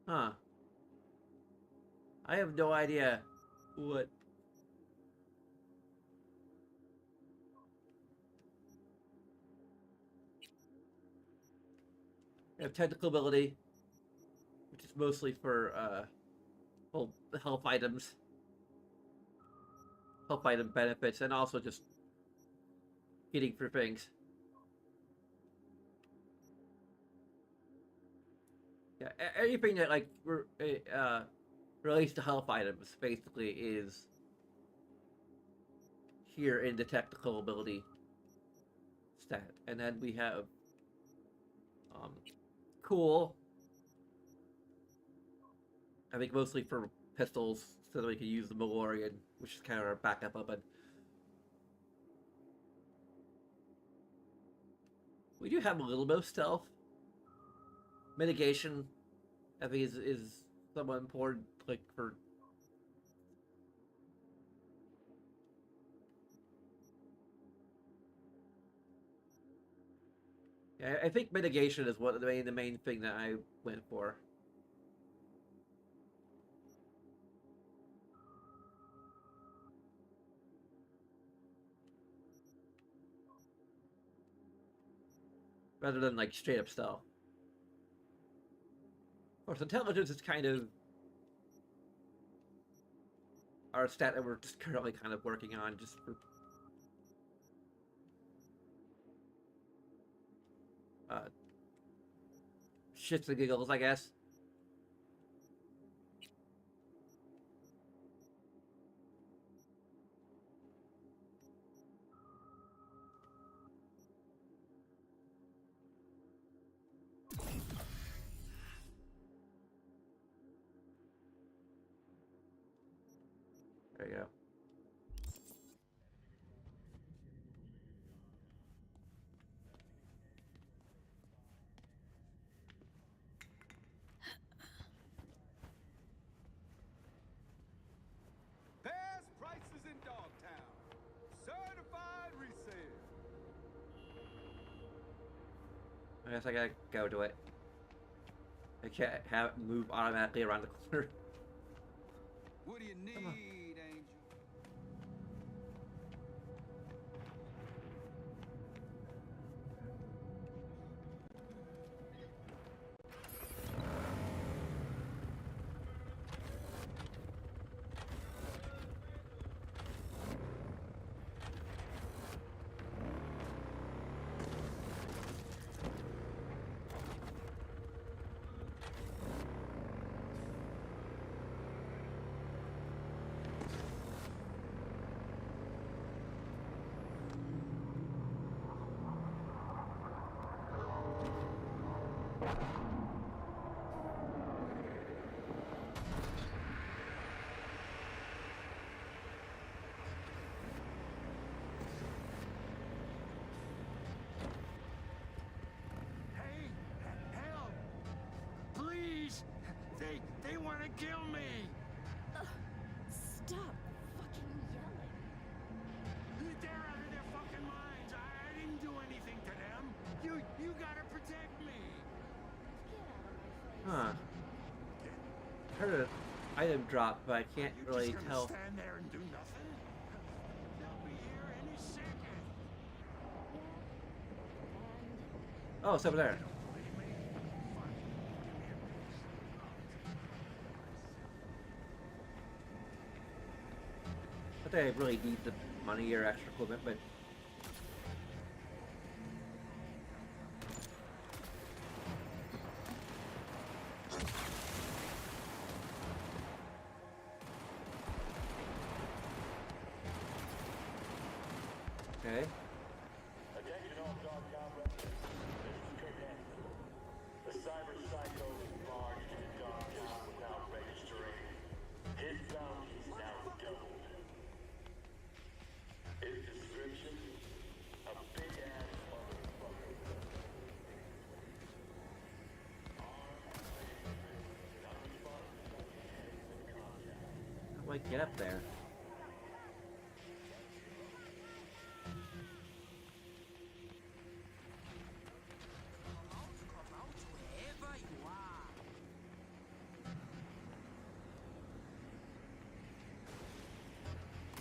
Huh. I have no idea what. We have technical ability, which is mostly for well, health items, health item benefits, and also just getting for things. Yeah, anything that like relates to health items basically is here in the technical ability stat, and then we have cool. I think mostly for pistols, so that we can use the Malorian, which is kind of our backup weapon. We do have a little bit of stealth. Mitigation, I think, is somewhat important, like for. Yeah, I think mitigation is what the main thing that I went for. Rather than like straight up stealth. Of course, intelligence is kind of our stat that we're just currently kind of working on, just for shits and giggles, I guess. There you go. Best prices in Dogtown. Certified resale. I guess I gotta go to it. I can't have it move automatically around the corner. What do you need, Angel? They want to kill me! Stop fucking yelling. They're out of their fucking minds! I didn't do anything to them! You gotta protect me! Get out of my face. Huh. item drop, but I can't You really just gonna tell. stand there and do nothing? They'll be here any second. Oh, it's over there. Believe me? Fine. I think I really need the money or extra equipment, but okay. Attention all Dogtown residents. This is Vivienne. The cyber psycho is barged into Dogtown without registering. His bounty is now doubled. His description? A big-ass motherfucker. How do I get up there?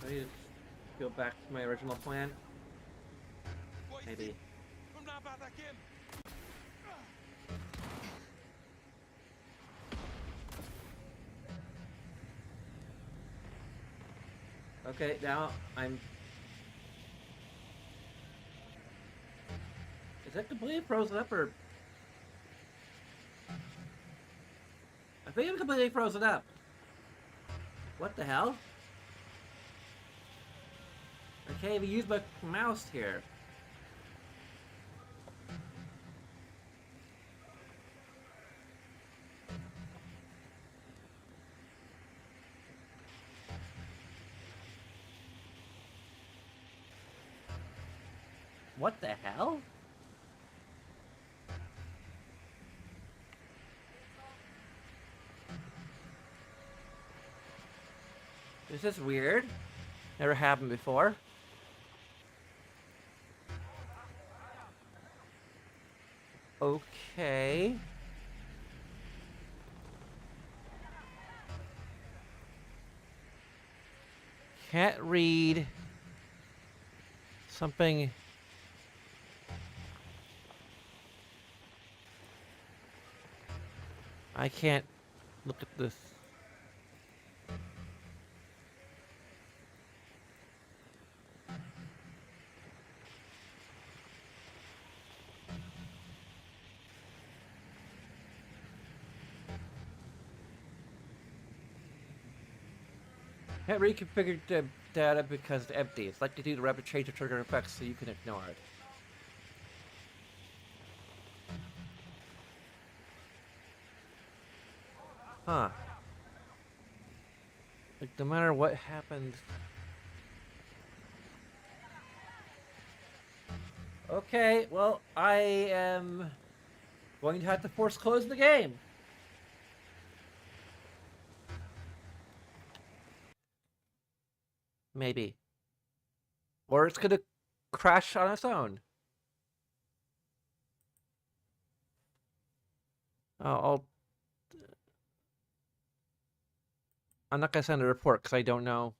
I need to go back to my original plan. Maybe. Okay, now I'm... Is that completely frozen up, or... I think I'm completely frozen up. What the hell? I can't even use my mouse here. What the hell? This is weird. Never happened before. Okay. Can't read something. I can't look at this. Can't reconfigure the data because it's empty. It's like to do the rapid change of trigger effects so you can ignore it. Huh. Like, no matter what happens... Okay, well, I am going to have to force close the game. Maybe. Or it's gonna crash on its own. I'm not gonna send a report because I don't know.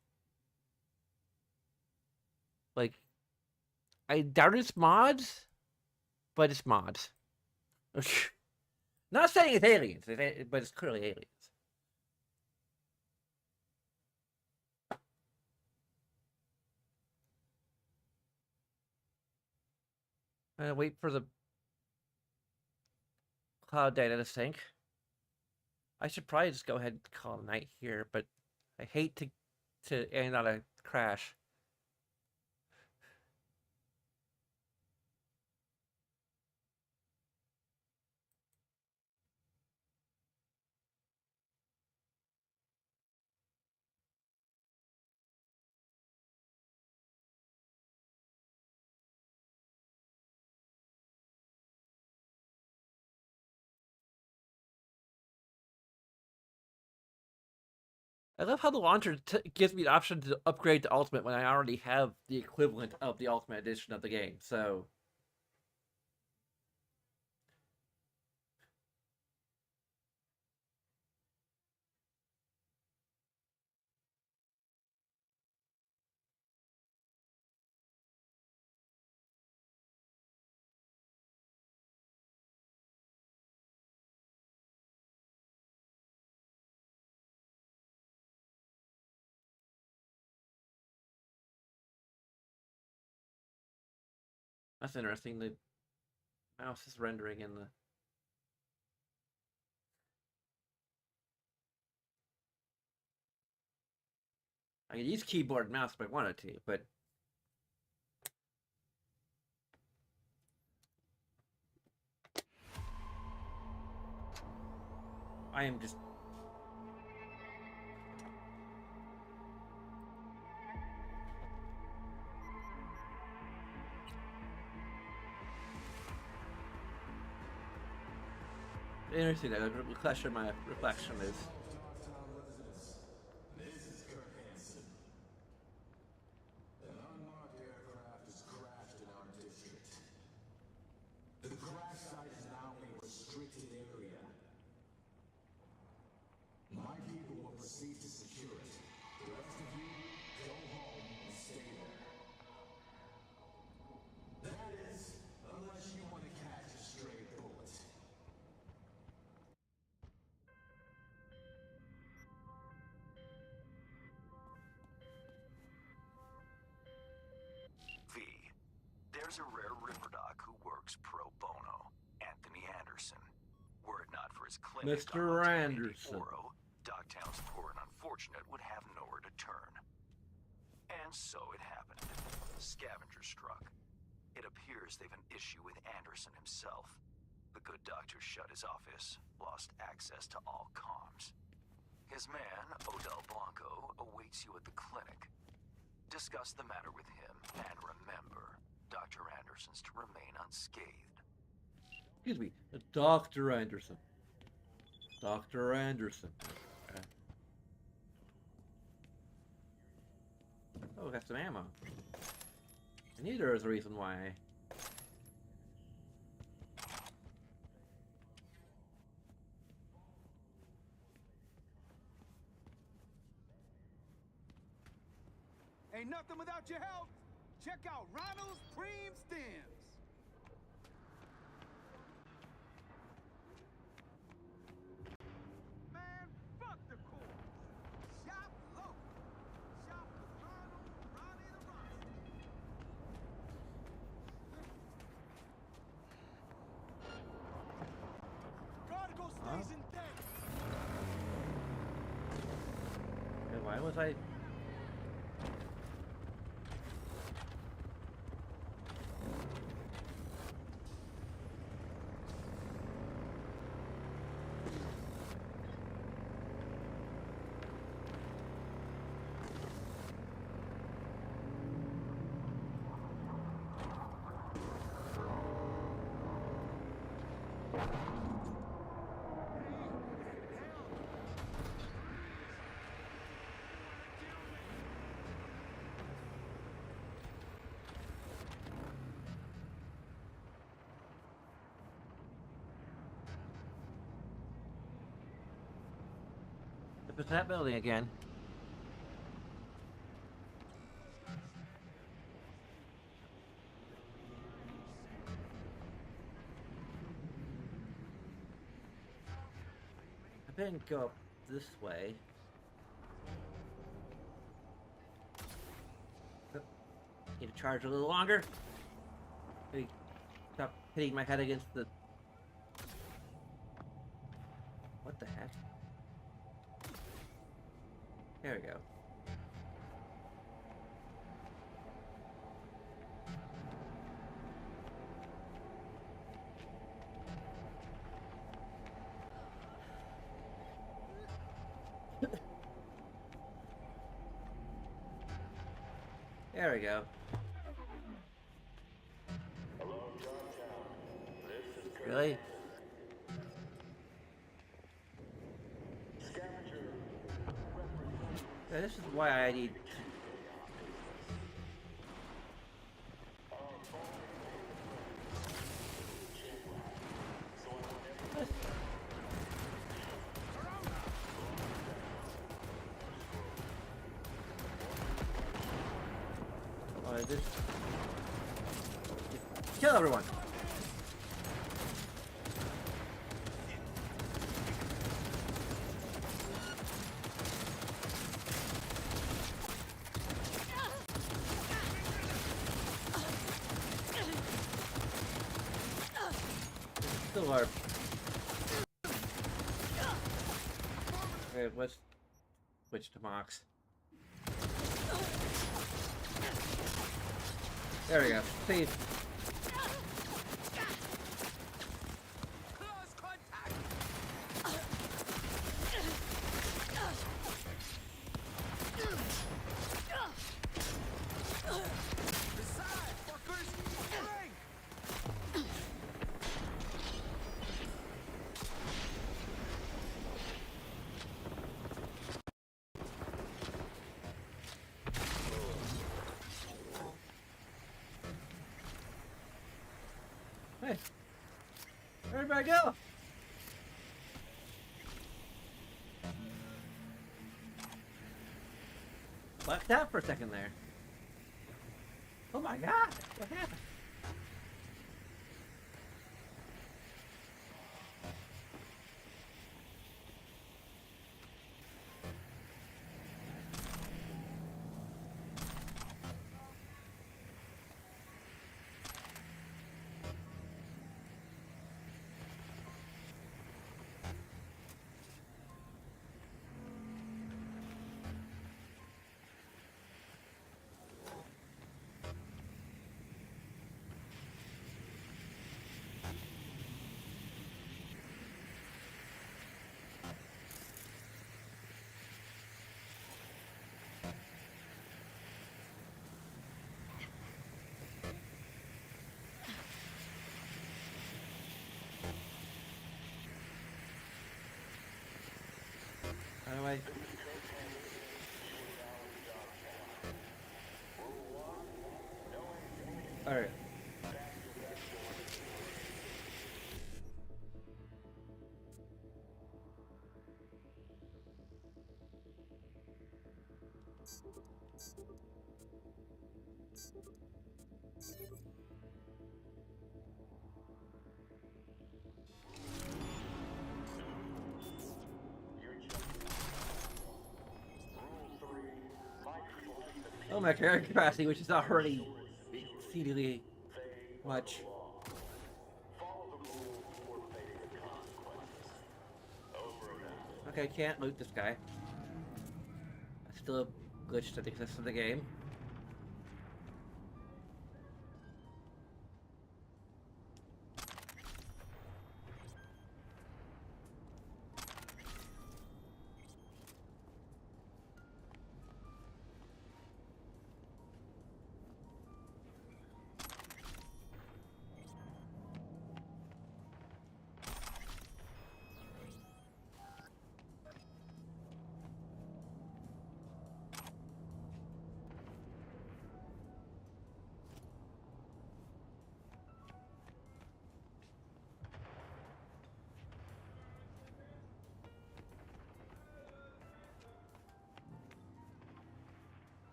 Like, I doubt it's mods, but it's mods. Not saying it's aliens, but it's clearly aliens. I'm gonna wait for the cloud data to sync. I should probably just go ahead and call it a night here, but I hate to end on a crash. I love how the launcher gives me the option to upgrade to Ultimate when I already have the equivalent of the Ultimate edition of the game, so... That's interesting. The mouse is rendering in the... I could use keyboard and mouse if I wanted to, but... I am just... Interesting that the reflection, my reflection is... An unmarked aircraft is crashed in our district. The crash site is now a restricted area. My people will proceed to secure it. The rest of you, go home and stay there. That is, unless you want to catch a stray bullet. V. There's a rare river doc who works pro bono. Anthony Anderson. Were it not for his clinic Mr. Anderson. Dogtown's poor and unfortunate would have nowhere to turn. And so it happened. Scavenger struck. It appears they've an issue with Anderson himself. The good doctor shut his office, lost access to all comms. His man, Odell Blanco, awaits you at the clinic. Discuss the matter with him, and remember, Dr. Anderson's to remain unscathed. Excuse me, Dr. Anderson. Dr. Anderson. Okay. Oh, got some ammo. And neither is the reason why. Ain't nothing without your help. Check out Ronald's Cream Stems. Man, fuck the course. Shop local. Shop with Ronald, Ronnie the Ronnie. Prodigal stays in debt. And why was I... It's that building again. I think go up this way. Need to charge a little longer. Maybe stop hitting my head against the... What the heck? There we go. There we go. Really? Yeah, this is why I need to... Oh, is this... Kill everyone! still are. Okay, let's switch to Mox. There we go. See. Close contact! Decide, fuckers! Drink! Hey, where'd everybody go? Left out for a second there. Oh my god, what happened? Anyway. Alright. Oh, my carrying capacity, which is already exceedingly much. Okay, can't loot this guy. That's still a glitch that exists in the game.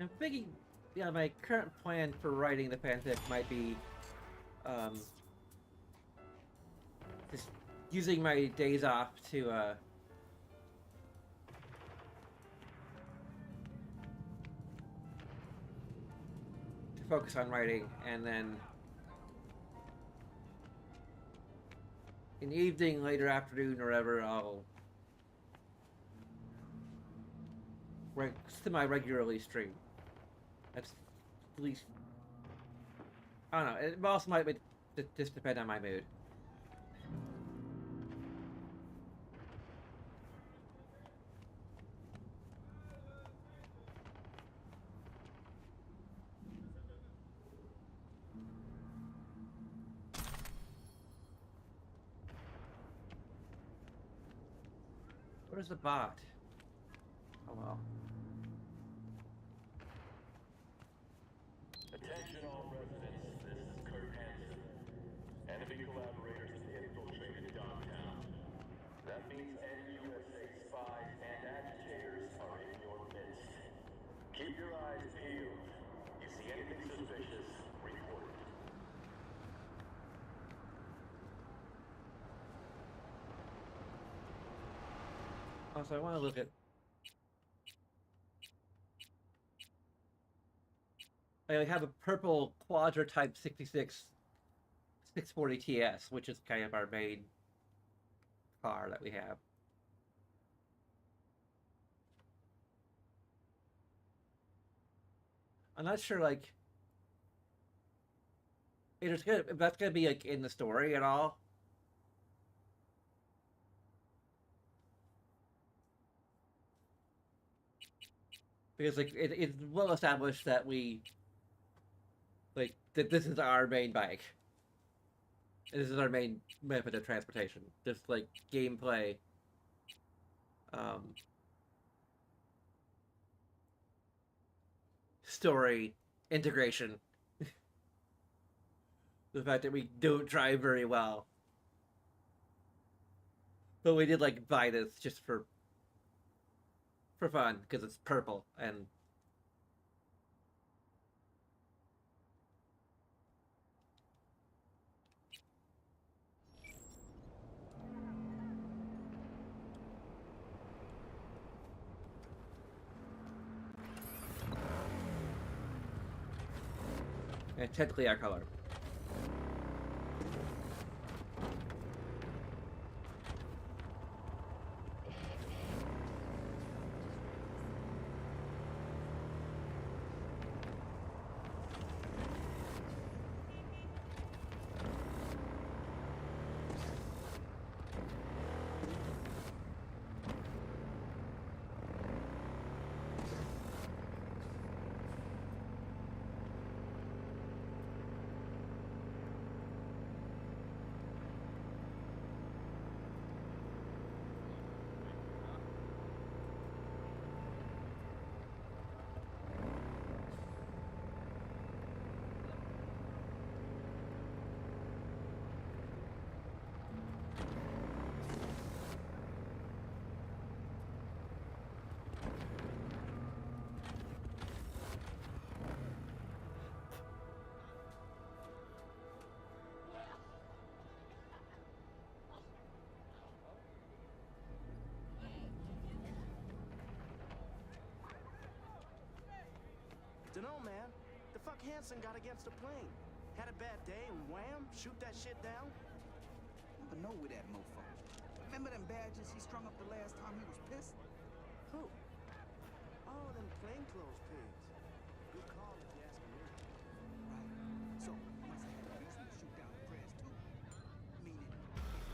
I'm thinking, yeah, my current plan for writing the fanfic might be, just using my days off to focus on writing, and then in the evening, later afternoon, or whatever, I'll semi-regularly stream. That's at least, I don't know. It also might just depend on my mood. Where's the bot? Oh well. Attention all residents, this is Kurt Hansen. Enemy collaborators have infiltrated downtown. That means NUSA spies and agitators are in your midst. Keep your eyes peeled. You see anything suspicious, report it. Also, I want to look at I have a purple Quadra Type 66 640 TS, which is kind of our main car that we have. I'm not sure, like, if that's gonna be like in the story at all. Because like it's well established that that this is our main bike. This is our main method of transportation. Just like gameplay. Story integration. The fact that we don't drive very well. But we did like buy this just for fun because it's purple and technically our color. Dunno, man. The fuck Hanson got against a plane. Had a bad day and wham, shoot that shit down. Never know with that mofo. Remember them badges he strung up the last time he was pissed? Who? Oh, them plainclothes pigs. Good call if you ask me. Right. So, he must have had a reason to shoot down the press too. Meaning,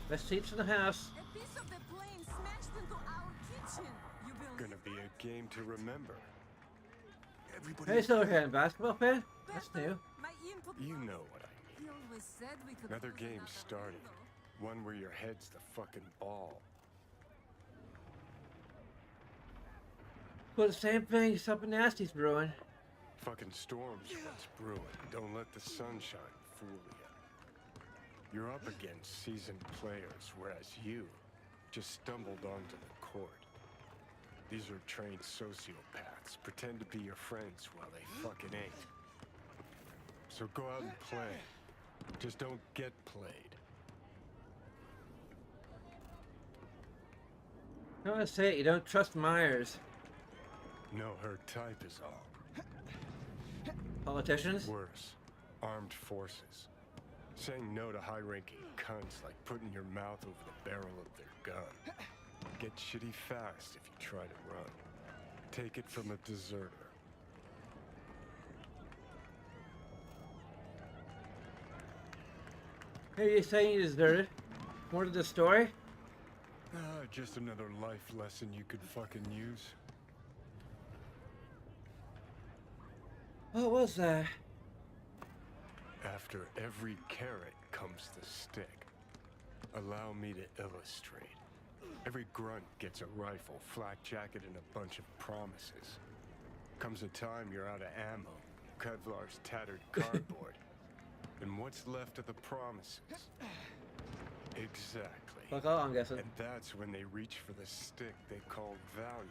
Best seats in the house. A piece of the plane smashed into our kitchen. You believe Gonna be a game to remember. everybody. Hey, Silverhand, basketball fan? That's new. my input? You know what I mean. He always said we could. Another use game another started. window. One where your head's the fucking ball. Well, the same thing. Something nasty's brewing. Fucking storms what's brewing. Don't let the sunshine fool you. You're up against seasoned players, whereas you just stumbled onto the court. These are trained sociopaths. Pretend to be your friends while they fucking ain't. So go out and play. Just don't get played. I want to say it, you don't trust Myers. No, her type is all. Politicians? Worse, armed forces. Saying no to high-ranking cunts like putting your mouth over the barrel of their gun. Get shitty fast if you try to run. Take it from a deserter. Hey, you saying you deserted? More to the story? Just another life lesson you could fucking use. What was that? After every carrot comes the stick. Allow me to illustrate. Every grunt gets a rifle, flak jacket, and a bunch of promises. Comes a time you're out of ammo, Kevlar's tattered cardboard. And what's left of the promises? Exactly. Fuck all, I'm guessing. And that's when they reach for the stick they call values.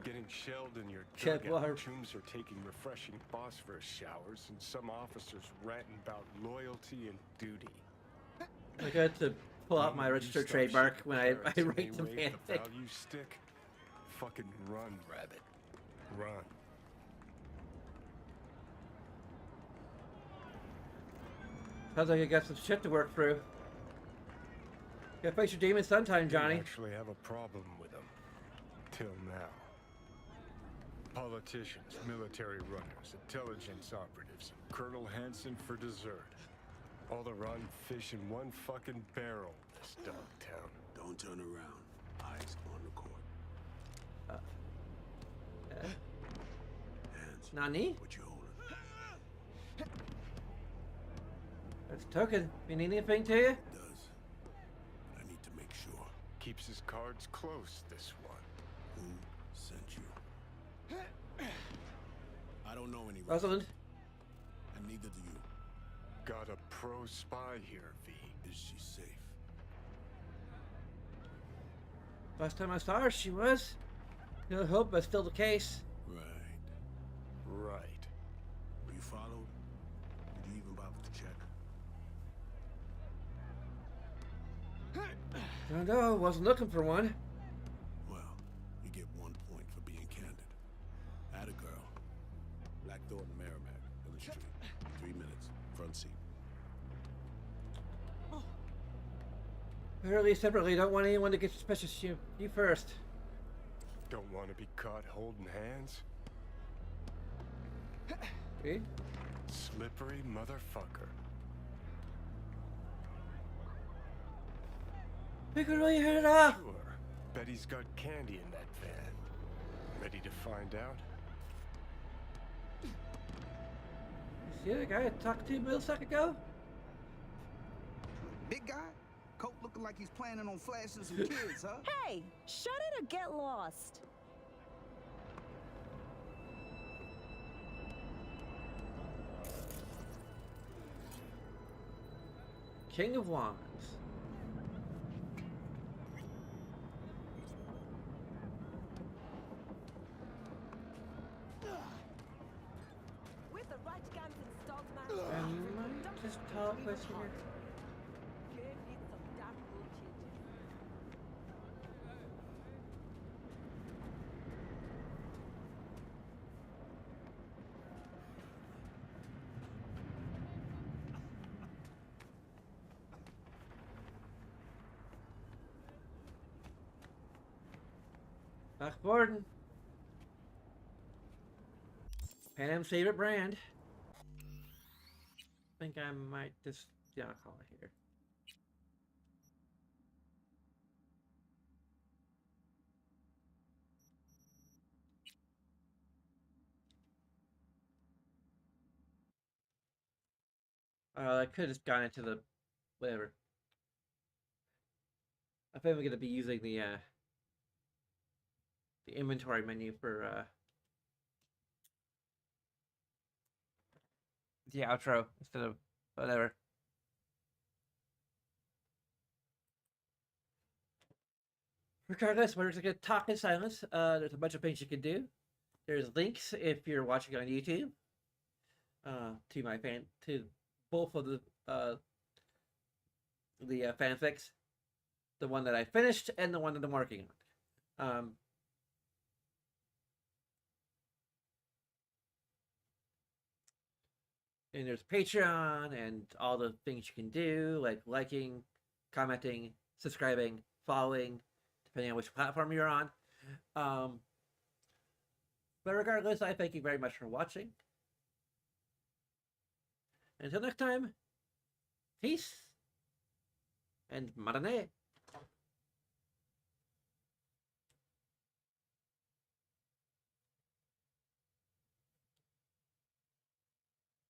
Getting shelled in your Kevlar. dugout, chooms are taking refreshing phosphorus showers, and some officers ranting about loyalty and duty. I got to pull out my registered trademark when I write some The fanfic. value stick? Fucking run, rabbit. Run. Sounds like you got some shit to work through. Gotta face your demons sometime, Johnny. Didn't actually have a problem with them. Till now. Politicians, military runners, intelligence operatives, Colonel Hanson for dessert. All the rotten fish in one fucking barrel, this dogtown. Don't turn around. Eyes on the court. Hands. Nani? What you holding? That's token. Mean anything to you? It does. I need to make sure. Keeps his cards close, this one. Who sent you? I don't know any Rosalind. and neither do you. Got a pro spy here, V. Is she safe? Last time I saw her, she was. No hope, but still the case. Right. Right. Were you followed? Did you even bother to check? Don't know. Wasn't looking for one. Well, you get 1 point for being candid. Atta girl. Black Thornton Merrimack, Village Street. 3 minutes. Front seat. Early separately. Don't want anyone to get suspicious. You first. Don't want to be caught holding hands? See? Slippery motherfucker. We could really hit it off. Sure. Bet he's got candy in that van. Ready to find out? You see the guy I talked to a millisecond ago? Big guy? Coat looking like he's planning on flashing some kids, huh? Hey, shut it or get lost. King of Wands. With the right guns installed, man. I might just talk with you. Max Borden. Panam's favorite brand. I think I might just call it here. I could have just gone into the whatever. I think I'm gonna be using the inventory menu for the outro instead of whatever. Regardless, we're just gonna talk in silence. There's a bunch of things you can do. There's links if you're watching on YouTube to my to both of the fanfics, the one that I finished and the one that I'm working on. And there's Patreon and all the things you can do, like liking, commenting, subscribing, following, depending on which platform you're on. But regardless, I thank you very much for watching. Until next time, peace and matinee.